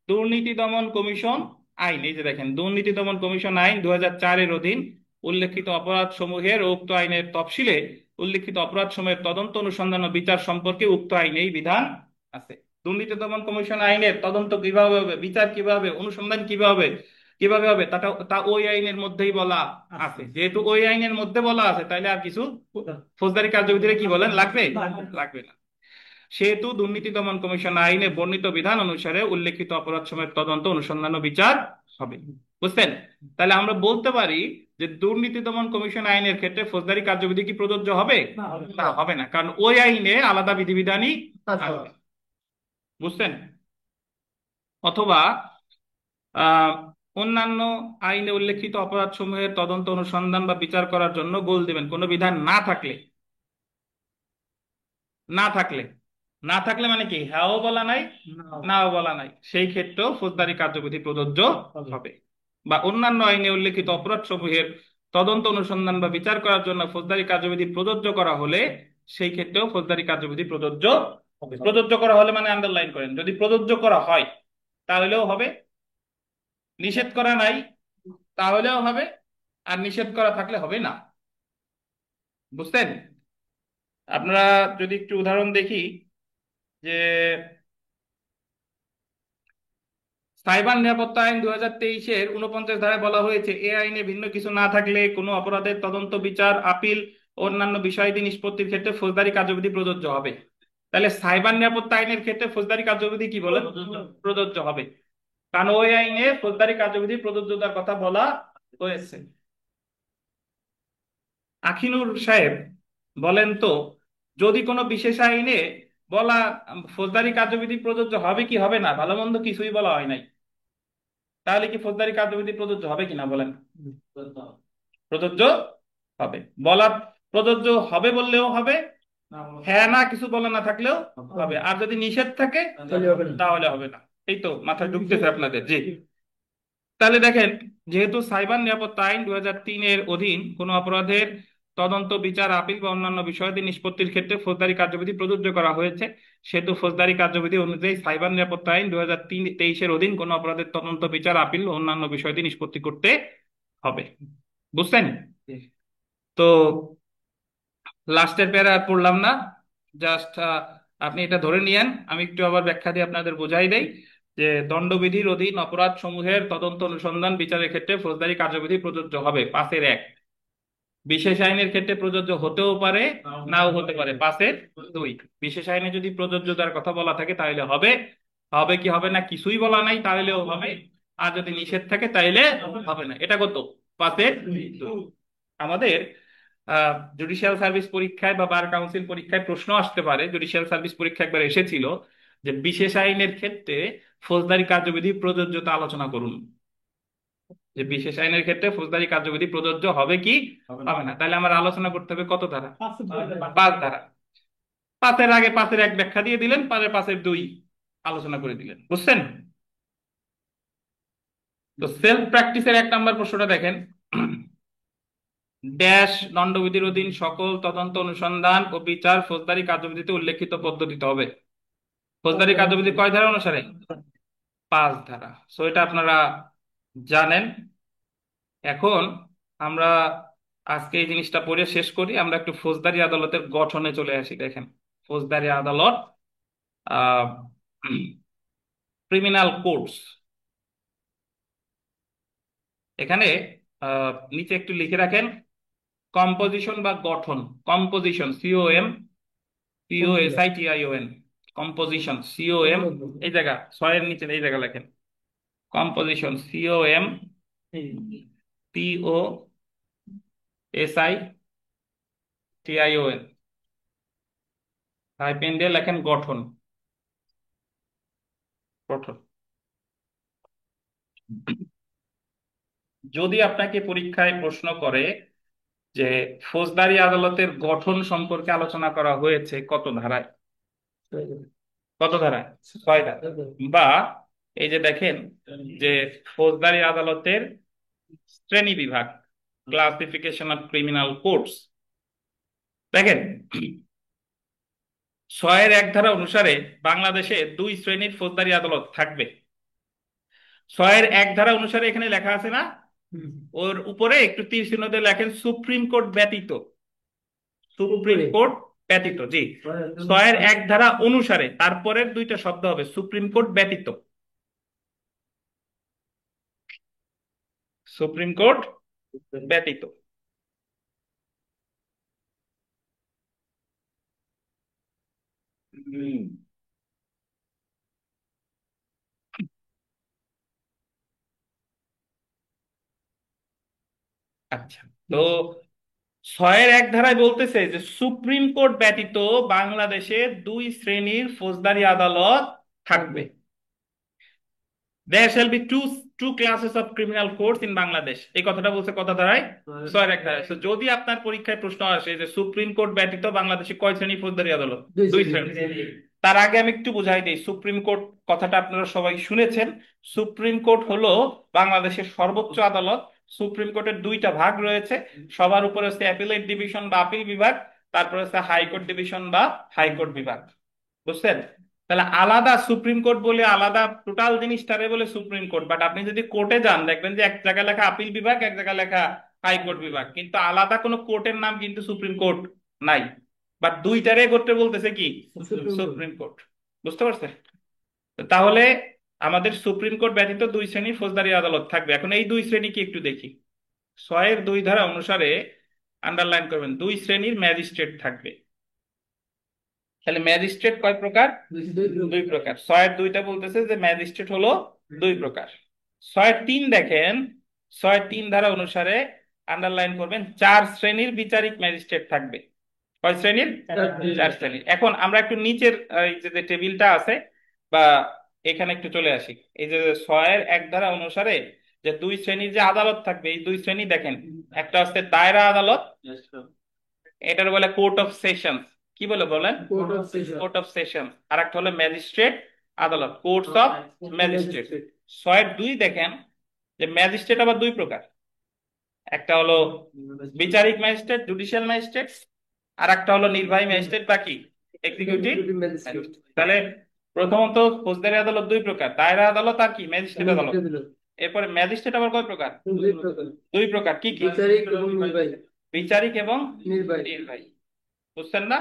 দুর্নীতি দমন কমিশন আইন। এই যে দেখেন, দুর্নীতি দমন কমিশন আইন 2004-এর অধীন উল্লেখিত অপরাধ সমূহের ও উক্ত আইনের তফসিলে উল্লেখিত অপরাধ সমূহের তদন্ত অনুসন্ধান ও বিচার সম্পর্কে উক্ত আইনেই বিধান আছে। দুর্নীতি দমন কমিশন আইনের তদন্ত কিভাবে হবে, বিচার কিভাবে, অনুসন্ধান কিভাবে কিভাবে হবে, তা ওই আইনের মধ্যেই বলা আছে। যেহেতু ওই আইনের মধ্যে বলা আছে, তাইলে আর কিছু ফৌজদারি কার্যবিধিরে কি বলেন লাগবে? লাগবে না। সেহেতু দুর্নীতি দমন কমিশন আইনে বর্ণিত বিধান অনুসারে উল্লেখিত অপরাধ সমূহের তদন্ত অনুসন্ধান ও বিচার হবে। বুঝছেন? তাহলে আমরা বলতে পারি যে দুর্নীতি দমন কমিশন আইনের ক্ষেত্রে ফৌজদারি কার্যবিধি কি প্রযোজ্য হবে? না, হবে না, কারণ ওই আইনে আলাদা বিধিবিধানই আছে। বুঝছেন? অথবা আহ অন্যান্য আইনে উল্লেখিত অপরাধ সমূহের তদন্ত অনুসন্ধান বা বিচার করার জন্য গোল দিবেন কোনো বিধান না থাকলে। না থাকলে না থাকলে মানে কি, হ্যাঁও বলা নাই নাও বলা নাই, সেই ক্ষেত্রেও ফৌজদারি কার্যবিধি প্রযোজ্য হবে। বা অন্যান্য আইনে উল্লেখিত অপরাধ সমূহের তদন্ত অনুসন্ধান বা বিচার করার জন্য ফৌজদারি কার্যবিধি প্রযোজ্য করা হলে সেই ক্ষেত্রেও ফৌজদারি কার্যবিধি প্রযোজ্য হবে। প্রযোজ্য করা হলে মানে আন্ডারলাইন করেন, যদি প্রযোজ্য করা হয় তাহলেও হবে, নিষেধ করা নাই তাহলেও হবে, আর নিষেধ করা থাকলে হবে না। বুঝছেন? আপনারা যদি একটু উদাহরণ দেখি, যে সাইবার নিরাপত্তা আইন 2023-এর 49 ধারায় বলা হয়েছে, এ আইনে ভিন্ন কিছু না থাকলে কোনো অপরাধের তদন্ত, বিচার, আপিল ও অন্যান্য বিষয়াদি নিষ্পত্তির ক্ষেত্রে ফৌজদারি কার্যবিধি প্রযোজ্য হবে। তাহলে সাইবার নিরাপত্তা আইনের ক্ষেত্রে ফৌজদারি কার্যবিধি কি বলে? প্রযোজ্য হবে, কারণ ওই আইনে ফৌজদারি কার্যবিধি প্রযোজ্যতার কথা বলা হয়েছে। আখিনুর সাহেব বলেন তো, যদি কোনো বিশেষ আইনে বলা ফৌজদারি কার্যবিধি প্রযোজ্য হবে কি হবে না, ভালো মন্দ কিছুই বলা হয় নাই, তাহলে কি ফৌজদারি কার্যবিধি প্রযোজ্য হবে কিনা বলেন? প্রযোজ্য হবে। বলা প্রযোজ্য হবে বললেও হবে, হ্যাঁ না কিছু বলা না থাকলেও হবে, আর যদি নিষেধ থাকে তাহলে হবে না। এই তো মাথায় ঢুকতেছে আপনাদের? জি। তাহলে দেখেন, যেহেতু সাইবার নিরাপত্তা আইন 2003-এর অধীন কোনো অপরাধের তদন্ত, বিচার, আপিল বা অন্যান্য বিষয়াদি নিষ্পত্তির ক্ষেত্রে ফৌজদারি কার্যবিধি প্রযোজ্য করা হয়েছে, সেহেতু ফৌজদারি কার্যবিধি অনুযায়ী সাইবার নিরাপত্তা আইন 2023-এর অধীন কোনো অপরাধের তদন্ত, বিচার, আপিল ও অন্যান্য বিষয়াদি নিষ্পত্তি করতে হবে। বুঝছেন? তো লাস্টের প্যারা আর পড়লাম না, জাস্ট আপনি এটা ধরে নিয়েন, আমি একটু আবার ব্যাখ্যা দিয়ে আপনাদের বোঝাই দেই যে দণ্ডবিধির অধীন অপরাধ সমূহের তদন্ত, অনুসন্ধান, বিচারের ক্ষেত্রে ফৌজদারি কার্যবিধি প্রযোজ্য হবে 5-এর 1। বিশেষ আইনের ক্ষেত্রে প্রযোজ্য হতেও পারে, নাও হতে পারে 5-এর 2। বিশেষ আইনে যদি প্রযোজ্যতার কথা বলা থাকে তাহলে হবে, হবে কি হবে না কিছুই বলা নাই তাহলেও হবে, আর যদি নিষেধ থাকে তাহলে হবে না। এটা কত? 5-এর 2। আমাদের জুডিশিয়াল সার্ভিস পরীক্ষায় বা বার কাউন্সিল পরীক্ষায় প্রশ্ন আসতে পারে, জুডিশিয়াল সার্ভিস পরীক্ষা একবার এসেছিল, যে বিশেষ আইনের ক্ষেত্রে ফৌজদারি কার্যবিধি প্রযোজ্যতা আলোচনা করুন। যে বিশেষ আইনের ক্ষেত্রে ফৌজদারি কার্যবিধি প্রযোজ্য হবে কি হবে না, তাহলে আমার আলোচনা করতে হবে কত ধারা? 5 ধারা। 5-এর আগে 5-এর 1 ব্যাখ্যা দিয়ে দিলেন, পরে 5-এর 2 আলোচনা করে দিলেন। বুঝছেন? তো সেলফ প্র্যাকটিসের 1 নম্বর প্রশ্নটা দেখেন, ড্যাশ দণ্ডবিধির অধীন সকল তদন্ত, অনুসন্ধান ও বিচার ফৌজদারি কার্যবিধিতে উল্লেখিত পদ্ধতিতে হবে। ফৌজদারি কার্যবিধি কয় ধারা অনুসারে? 5 ধারা। সো এটা আপনারা জানেন। এখন আমরা আজকে এই জিনিসটা পড়ে শেষ করি, আমরা একটু ফৌজদারি আদালতের গঠনে চলে আসি। দেখেন, ফৌজদারি আদালত, ক্রিমিনাল কোর্টস। এখানে নিচে একটু লিখে রাখেন, কম্পোজিশন বা গঠন। কম্পোজিশন, COMPOSITION, কম্পোজিশন, এই জায়গা ছয়ের নিচে এই জায়গা লেখেন, কম্পোজিশন, COMPOSITION, হাইপেন দিয়ে লেখেন গঠন। গঠন। যদি আপনাকে পরীক্ষায় প্রশ্ন করে যে ফৌজদারি আদালতের গঠন সম্পর্কে আলোচনা করা হয়েছে কত ধারায়, কত ধারায়? 6 ধারা। বা এই যে দেখেন যে ফৌজদারি আদালতের শ্রেণী বিভাগ, ক্লাসিফিকেশন অফ ক্রিমিনাল কোর্টস, দেখেন 6-1 ধারা অনুসারে বাংলাদেশে 2 শ্রেণীর ফৌজদারি আদালত থাকবে। 6-1 ধারা অনুসারে এখানে লেখা আছে না, ওর উপরে একটু তীর চিহ্ন দিয়ে লেখেন সুপ্রিম কোর্ট ব্যতীত। সুপ্রিম কোর্ট ব্যতীত, জি। 6-1 ধারা অনুসারে তারপরের দুইটা শব্দ হবে সুপ্রিম কোর্ট ব্যতীত। সুপ্রিম কোর্ট ব্যতীত। আচ্ছা, তো 6-1 ধারায় বলতেছে যে সুপ্রিম কোর্ট ব্যতীত বাংলাদেশে 2 শ্রেণীর ফৌজদারি আদালত থাকবে। There shall be two classes of criminal courts in Bangladesh, এই কথাটা বলছে কত ধারায়? 6-1 ধারায়। তো যদি আপনার পরীক্ষায় প্রশ্ন আসে যে সুপ্রিম কোর্ট ব্যতীত বাংলাদেশে কয় শ্রেণীর ফৌজদারি আদালত? 2 শ্রেণী। তার আগে আমি একটু বুঝাই দিই, সুপ্রিম কোর্ট কথাটা আপনারা সবাই শুনেছেন। সুপ্রিম কোর্ট হলো বাংলাদেশের সর্বোচ্চ আদালত। সুপ্রিম কোর্টের 2টা ভাগ রয়েছে, সবার উপরে হচ্ছে অ্যাপিলেট ডিভিশন বা আপিল বিভাগ, তারপরে হচ্ছে হাইকোর্ট ডিভিশন বা হাইকোর্ট বিভাগ। বুঝছেন? তাহলে আলাদা সুপ্রিম কোর্ট বলে আলাদা টোটাল জিনিসটারে বলে সুপ্রিম কোর্ট, বাট আপনি যদি কোর্টে যান দেখবেন যে এক জায়গায় লেখা আপিল বিভাগ, এক জায়গায় লেখা হাইকোর্ট বিভাগ, কিন্তু আলাদা কোনো কোর্টের নাম কিন্তু সুপ্রিম কোর্ট নাই। বাট দুইটারে করতে বলতেছে কি? Supreme court. বুঝতে পারছেন? তাহলে আমাদের সুপ্রিম কোর্ট ব্যতীত 2 শ্রেণীর ফৌজদারি আদালত থাকবে। এখন এই 2 শ্রেণী কি একটু দেখি। 6-2 ধারা অনুসারে আন্ডারলাইন করবেন 2 শ্রেণীর ম্যাজিস্ট্রেট থাকবে। তাহলে ম্যাজিস্ট্রেট কয় প্রকার? 2 প্রকার। 6-2টা বলতেছে যে ম্যাজিস্ট্রেট হলো 2 প্রকার। 6-3 দেখেন, 6-3 ধারা অনুসারে আন্ডারলাইন করবেন 4 শ্রেণীর বিচারিক ম্যাজিস্ট্রেট থাকবে। কয় শ্রেণীর? 4 শ্রেণীর। এখন আমরা একটু নিচের এই যে টেবিলটা আছে বা এখানে একটু চলে আসি। এই যে 6-1 ধারা অনুসারে যে 2 শ্রেণীর যে আদালত থাকবে, এই 2 শ্রেণী দেখেন, একটা হচ্ছে দায়রা আদালত, এটার বলে কোর্ট অফ সেশনস। কি বলে বলেন? Court of session. আর একটা হলো ম্যাজিস্ট্রেট আদালত, কোর্টস অফ ম্যাজিস্ট্রেট। 6-2 দেখেন যে ম্যাজিস্ট্রেট আবার 2 প্রকার, একটা হলো বিচারিক ম্যাজিস্ট্রেট, জুডিশিয়াল ম্যাজিস্ট্রেট, আর একটা হলো নির্বাহী ম্যাজিস্ট্রেট বা কি এক্সিকিউটিভ ম্যাজিস্ট্রেট। তাহলে প্রথমত ফৌজদারি আদালত 2 প্রকার, দায়রা আদালত আর কি ম্যাজিস্ট্রেট আদালত। এরপরে ম্যাজিস্ট্রেট আবার কয় প্রকার? 2 প্রকার। কি কি? বিচারিক এবং নির্বাহী। বুঝছেন না?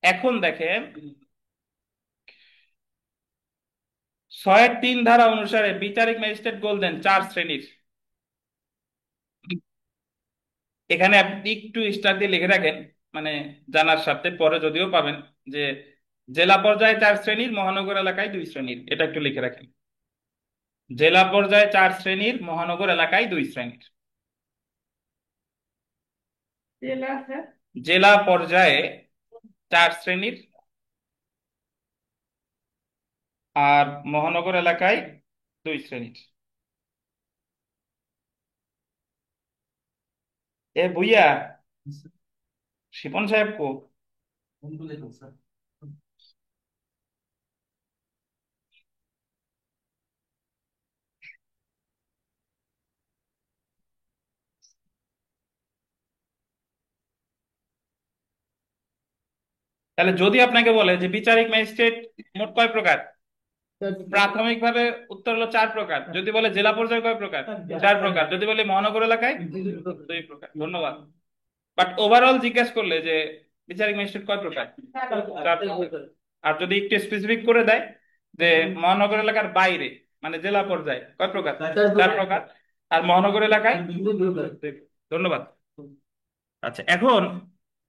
এখন দেখেন 6-3 ধারা অনুসারে বিচারিক ম্যাজিস্ট্রেট বলতেন 4 শ্রেণীর। এখানে আপনি একটু স্টার দিয়ে লিখে রাখেন, মানে জানার স্বার্থে, পরে যদিও পাবেন, যে জেলা পর্যায়ে 4 শ্রেণীর, মহানগর এলাকায় 2 শ্রেণীর, এটা একটু লিখে রাখেন। জেলা পর্যায়ে 4 শ্রেণীর, মহানগর এলাকায় 2 শ্রেণীর। জেলা পর্যায়ে 4 শ্রেণীর আর মহানগর এলাকায় 2 শ্রেণীর। এ ভুইয়া, শিপন সাহেব কো? তাহলে যদি আপনাকে বলে যে বিচারিক ম্যাজিস্ট্রেট মোট কয় প্রকার, প্রাথমিকভাবে উত্তর হলো 4 প্রকার। যদি বলে জেলা পর্যায়ে কয় প্রকার? 4 প্রকার। যদি বলে মহানগর এলাকায় 2 প্রকার। ধন্যবাদ। বাট ওভারঅল জিজ্ঞেস করলে যে বিচারিক ম্যাজিস্ট্রেট কয় প্রকার? 4 প্রকার। আর যদি একটু স্পেসিফিক করে দেয় যে মহানগর এলাকার বাইরে, মানে জেলা পর্যায়ে কয় প্রকার? 4 প্রকার। আর মহানগর এলাকায়? ধন্যবাদ। আচ্ছা, এখন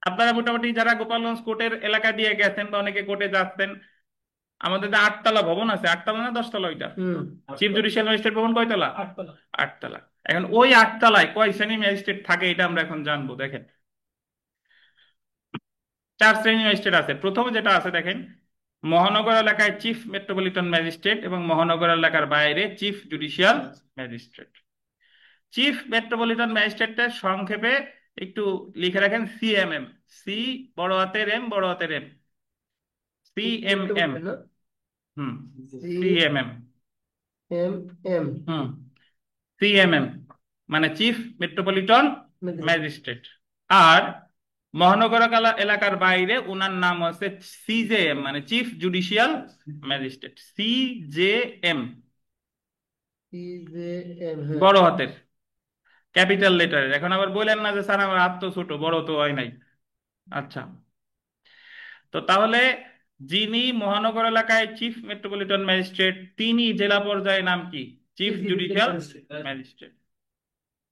আপনারা মোটামুটি যারা গোপালগঞ্জ কোর্টের এলাকা দিয়ে গেছেন বা অনেকে কোর্টে যাচ্ছেন, আমাদের যে 8 তলা ভবন আছে, 8 তলা না 10 তলা ওইটা চিফ জুডিশিয়াল ম্যাজিস্ট্রেট ভবন, কয়তলা? 8 তলা। এখন ওই 8 তলায় কয় শ্রেণী ম্যাজিস্ট্রেট থাকে এটা আমরা এখন জানবো। দেখেন, 4 শ্রেণী ম্যাজিস্ট্রেট আছে। প্রথমে যেটা আছে দেখেন, মহানগর এলাকায় চিফ মেট্রোপলিটন ম্যাজিস্ট্রেট এবং মহানগর এলাকার বাইরে chief judicial magistrate. Chief metropolitan ম্যাজিস্ট্রেটের সংক্ষেপে একটু লিখে রাখেন সিএমএম। সি বড় হাতের, এম বড় হাতের, এম, সিএমএম। হুম, সিএমএম। হুম, সিএমএম মানে চিফ মেট্রোপলিটন ম্যাজিস্ট্রেট। আর মহানগর এলাকার বাইরে ওনার নাম হচ্ছে সিজেএম মানে চিফ জুডিশিয়াল ম্যাজিস্ট্রেট। সিজেএম বড় হাতের, ক্যাপিটাল লেটারের। এখন আবার বলেন না যে স্যার আমার হাত তো ছোট, বড় তো হয় নাই। আচ্ছা, তো তাহলে যিনি মহানগর এলাকায় চিফ মেট্রোপলিটন ম্যাজিস্ট্রেট, তিনি জেলা পর্যায়ে নাম কি? Chief judicial magistrate.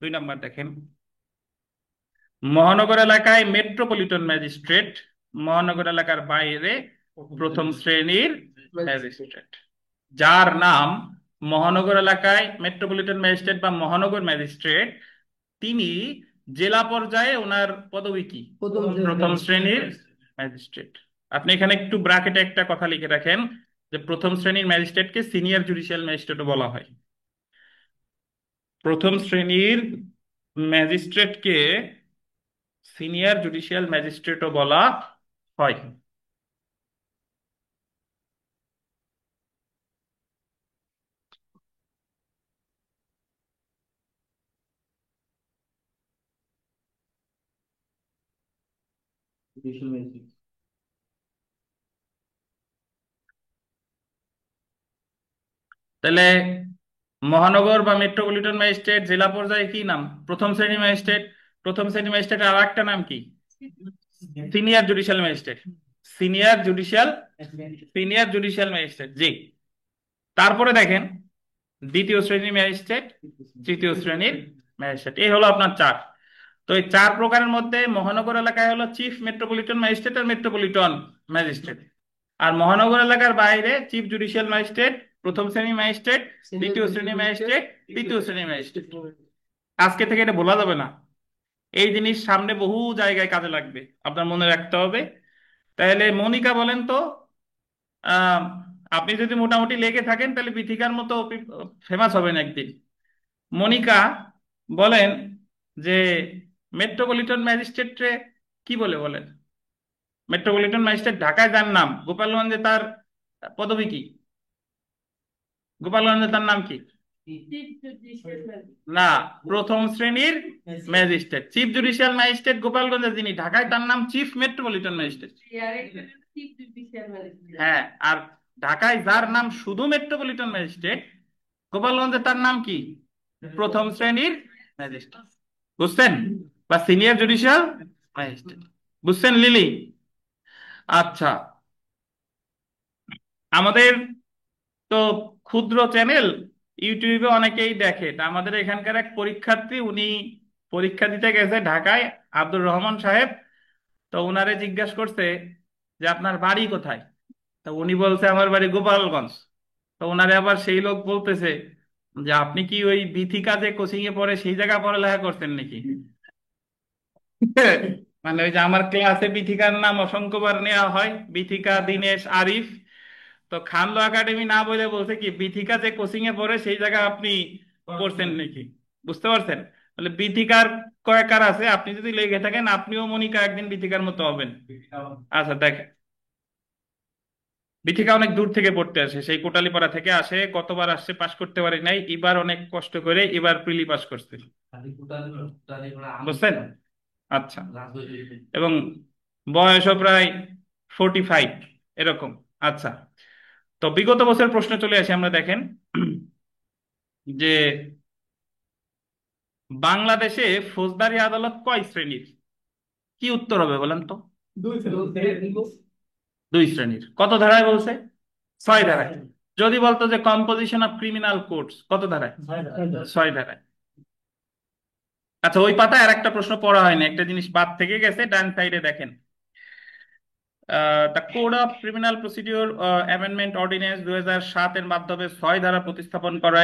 2 নম্বর দেখেন, মহানগর এলাকায় মেট্রোপলিটন ম্যাজিস্ট্রেট, মহানগর এলাকার বাইরে প্রথম শ্রেণীর ম্যাজিস্ট্রেট। যার নাম মহানগর এলাকায় মেট্রোপলিটন ম্যাজিস্ট্রেট বা মহানগর ম্যাজিস্ট্রেট, তিনি জেলা পর্যায়ে ওনার পদবি কি? প্রথম শ্রেণীর ম্যাজিস্ট্রেট। আপনি এখানে একটু ব্র্যাকেটে একটা কথা লিখে রাখেন যে প্রথম শ্রেণীর ম্যাজিস্ট্রেটকে সিনিয়র জুডিশিয়াল ম্যাজিস্ট্রেটও বলা হয়। প্রথম শ্রেণীর ম্যাজিস্ট্রেটকে সিনিয়র জুডিশিয়াল ম্যাজিস্ট্রেটও বলা হয়। তাহলে মহানগর বা মেট্রোপলিটন ম্যাজিস্ট্রেট জেলা পর্যায়ে কি নাম? প্রথম শ্রেণী ম্যাজিস্ট্রেট। প্রথম শ্রেণী ম্যাজিস্ট্রেট আর একটা নাম কি? Senior judicial magistrate. Senior judicial, senior judicial magistrate, জি। তারপরে দেখেন দ্বিতীয় শ্রেণীর ম্যাজিস্ট্রেট, তৃতীয় শ্রেণীর ম্যাজিস্ট্রেট, এই হলো আপনার 4। তো এই 4 প্রকারের মধ্যে মহানগর এলাকায় হলো চিফ মেট্রোপলিটন ম্যাজিস্ট্রেট আর মেট্রোপলিটন ম্যাজিস্ট্রেট। আর মহানগর এলাকার বাইরে চিফ জুডিশিয়াল ম্যাজিস্ট্রেট, প্রথম শ্রেণীর ম্যাজিস্ট্রেট, দ্বিতীয় শ্রেণীর ম্যাজিস্ট্রেট, তৃতীয় শ্রেণীর ম্যাজিস্ট্রেট। আজকে থেকে এটা বলা যাবে না। এই জিনিস সামনে বহু জায়গায় কাজে লাগবে, আপনার মনে রাখতে হবে। তাহলে মনিকা বলেন তো, আহ আপনি যদি মোটামুটি লেগে থাকেন তাহলে বিথিকার মতো ফেমাস হবেন একদিন। মনিকা বলেন যে মেট্রোপলিটন ম্যাজিস্ট্রেটে কি বলে বলেন? মেট্রোপলিটন ম্যাজিস্ট্রেট ঢাকায় যার নাম, গোপালগঞ্জে তার পদবি কি? গোপালগঞ্জে তার নাম কি? না, প্রথম শ্রেণীর ম্যাজিস্ট্রেট। চিফ জুডিশিয়াল ম্যাজিস্ট্রেট গোপালগঞ্জে যিনি, ঢাকায় তার নাম চিফ মেট্রোপলিটন ম্যাজিস্ট্রেট। হ্যাঁ, আর ঢাকায় যার নাম শুধু মেট্রোপলিটন ম্যাজিস্ট্রেট, গোপালগঞ্জে তার নাম কি? প্রথম শ্রেণীর ম্যাজিস্ট্রেট। বুঝছেন? বা সিনিয়র জুডিশিয়াল ম্যাজিস্ট্রেট। বুঝছেন লিলি? আচ্ছা, আমাদের তো ক্ষুদ্র চ্যানেল, ইউটিউবে অনেকেই দেখে। তা আমাদের এখানকার এক পরীক্ষার্থী, উনি পরীক্ষা দিতে গেছে ঢাকায়, আব্দুর রহমান সাহেব। তো উনারে জিজ্ঞাসা করছে যে আপনার বাড়ি কোথায়? তা উনি বলছে আমার বাড়ি গোপালগঞ্জ। তো ওনারে আবার সেই লোক বলতেছে যে আপনি কি ওই বিথিকা যে কোচিং এ পড়ে সেই জায়গায় পড়ালেখা করছেন নাকি? মানে ওই যে আমার ক্লাসে বিথিকার নাম অসংখ্যবার নেওয়া হয়, বিথিকা, দীনেশ, আরিফ। তো খানলো একাডেমি না বলে বলছে কি বিথিকা যে কোচিং এ পড়ে সেই জায়গায় আপনি পড়ছেন নাকি। বুঝতে পারছেন? তাহলে বিথিকার কয়েকার আছে, আপনি যদি লেগে থাকেন আপনিও মনিকা একদিন বিথিকার মতো হবেন। আচ্ছা দেখেন, বিথিকা অনেক দূর থেকে পড়তে আসে, সেই কোটালীপাড়া থেকে আসে। কতবার আসছে, পাশ করতে পারি নাই, এবার অনেক কষ্ট করে এবার প্রিলি পাস করছে। বুঝছেন? আচ্ছা, এবং বয়সও প্রায় 45 এরকম। আচ্ছা, তো বিগত বছর প্রশ্ন চলে আসে, আমরা দেখেন যে বাংলাদেশে ফৌজদারি আদালত কয় শ্রেণীর? কি উত্তর হবে বলেন তো? 2 শ্রেণীর। কত ধারায় বলছে? 6 ধারায়। যদি বলতো যে কম্পোজিশন অফ ক্রিমিনাল কোডস, কত ধারায়? 6 ধারায়। আচ্ছা, ওই পাতায় আর একটা প্রশ্ন পড়া হয়নি, একটা জিনিস বাদ থেকে গেছে, ডান সাইডে দেখেন। The code of criminal procedure amendment ordinance 2007 এর মাধ্যমে 6 ধারা প্রতিস্থাপন করা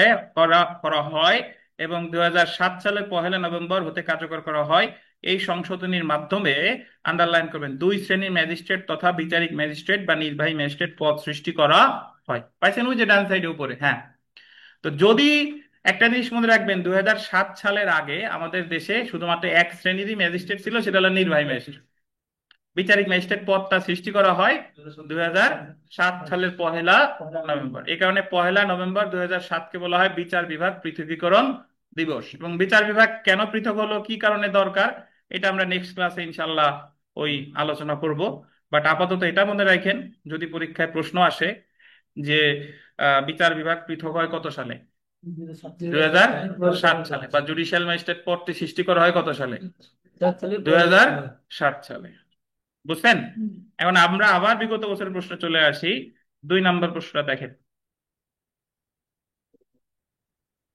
করা হয় এবং 2007 সালের 1 নভেম্বর হতে কার্যকর করা হয়। এই সংশোধনীর মাধ্যমে, আন্ডারলাইন করবেন, 2 শ্রেণীর ম্যাজিস্ট্রেট তথা বিচারিক ম্যাজিস্ট্রেট বা নির্বাহী ম্যাজিস্ট্রেট পদ সৃষ্টি করা হয়। পাইছেন ওই যে ডান সাইডে উপরে? হ্যাঁ। তো যদি একটা জিনিস মনে রাখবেন, 2007 সালের আগে আমাদের দেশে শুধুমাত্র 1 শ্রেণীরই ম্যাজিস্ট্রেট ছিল, সেটা হলো নির্বাহী ম্যাজিস্ট্রেট। বিচারিক ম্যাজিস্ট্রেট পদটা সৃষ্টি করা হয় 2007 সালের 1 নভেম্বর। এই কারণে 1 নভেম্বর 2007-কে বলা হয় বিচার বিভাগ পৃথকীকরণ দিবস। এবং বিচার বিভাগ কেন পৃথক হলো, কি কারণে দরকার, এটা আমরা নেক্সট ক্লাসে ইনশাল্লাহ ওই আলোচনা করব। বাট আপাতত এটা মনে রাখেন, যদি পরীক্ষায় প্রশ্ন আসে যে বিচার বিভাগ পৃথক হয় কত সালে, 2007 সালে, বা জুডিশিয়াল ম্যাজিস্ট্রেট পদটি সৃষ্টি করা হয় কত সালে, 2007 সালে। বুঝছেন? এখন আমরা আবার বিগত বছরের প্রশ্ন চলে আসি। 2 নম্বর প্রশ্নটা দেখেন।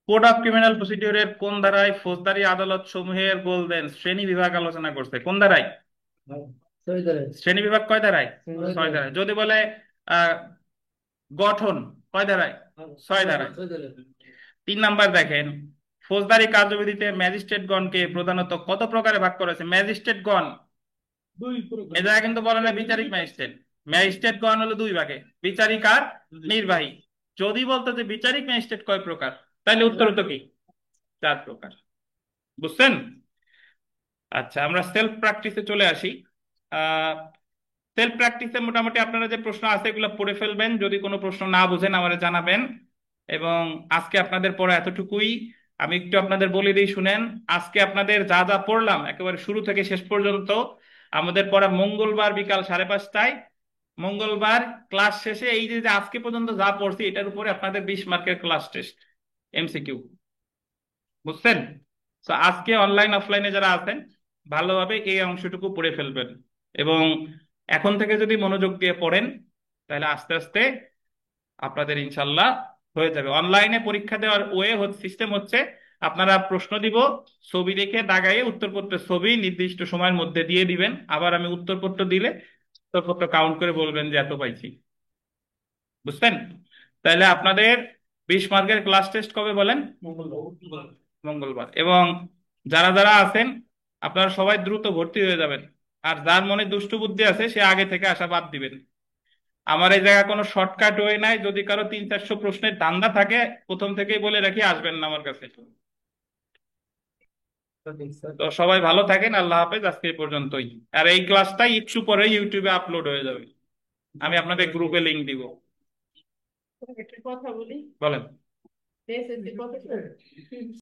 কোড অফ ক্রিমিনাল প্রসিডিওরের কোন ধারায় ফৌজদারি আদালত সমূহের গোল্ডেন শ্রেণী বিভাগ আলোচনা করছে? কোন ধারায়? শ্রেণী বিভাগ কয় ধারায়? 6 ধারায়। যদি বলে আহ গঠন, কয় ধারায়? 6 ধারায়। 3 নাম্বার দেখেন, ফৌজদারি কার্যবিধিতে ম্যাজিস্ট্রেটগণকে প্রধানত কত প্রকারে ভাগ করেছে? ম্যাজিস্ট্রেটগণ, এ জায়গায় কিন্তু বলে না বিচারিক ম্যাজিস্ট্রেট। ম্যাজিস্ট্রেটগণ হলো 2 ভাগে, বিচারিক আর নির্বাহী। যদি বলতো যে বিচারিক ম্যাজিস্ট্রেট কয় প্রকার, তাহলে উত্তর হতো কি? 4 প্রকার। বুঝছেন? আচ্ছা, আমরা সেলফ প্র্যাকটিসে চলে আসি। সেলফ প্র্যাকটিসে মোটামুটি আপনারা যে প্রশ্ন আছে এগুলো পড়ে ফেলবেন, যদি কোনো প্রশ্ন না বুঝেন আমারে জানাবেন। এবং আজকে আপনাদের পড়া এতটুকুই। আমি একটু আপনাদের বলে দিই, শুনেন। আজকে আপনাদের যা যা পড়লাম একেবারে শুরু থেকে শেষ পর্যন্ত আমাদের পড়া মঙ্গলবার বিকাল 5:30টায়। মঙ্গলবার ক্লাস শেষে এই যে যে আজকে পর্যন্ত যা পড়ছি এটার উপরে আপনাদের 20 মার্কের ক্লাস টেস্ট, এমসিকিউ। বুঝছেন? তো আজকে অনলাইন অফলাইনে যারা আছেন ভালোভাবে এই অংশটুকু পড়ে ফেলবেন। এবং এখন থেকে যদি মনোযোগ দিয়ে পড়েন তাহলে আস্তে আস্তে আপনাদের ইনশাল্লাহ হয়ে যাবে। অনলাইনে পরীক্ষা দেওয়ার সিস্টেম হচ্ছে, আপনারা প্রশ্ন দিব, ছবি দেখে দাগাইয়ে উত্তরপত্রের ছবি নির্দিষ্ট সময়ের মধ্যে দিয়ে দিবেন। আবার আমি উত্তরপত্র দিলে উত্তরপত্র কাউন্ট করে বলবেন যে এত পাইছি। বুঝছেন? তাহলে আপনাদের 20 মার্কের ক্লাস টেস্ট কবে বলেন? মঙ্গলবার। এবং যারা যারা আছেন আপনারা সবাই দ্রুত ভর্তি হয়ে যাবেন। আর যার মনে দুষ্টু বুদ্ধি আছে সে আগে থেকে আসা বাদ দিবেন। আমার এই জায়গায় কোনো শর্টকাট ওয়ে নাই। যদি কারো 300-400 প্রশ্নের ধান্দা থাকে, প্রথম থেকেই বলে রাখি আসবেন না আমার কাছে। তো সবাই ভালো থাকেন, আল্লাহ হাফেজ। আজকে এই পর্যন্তই। আর এই ক্লাসটা একটু পরে ইউটিউবে আপলোড হয়ে যাবে, আমি আপনাদের গ্রুপে লিংক দিব। একটা কথা বলি, বলেন।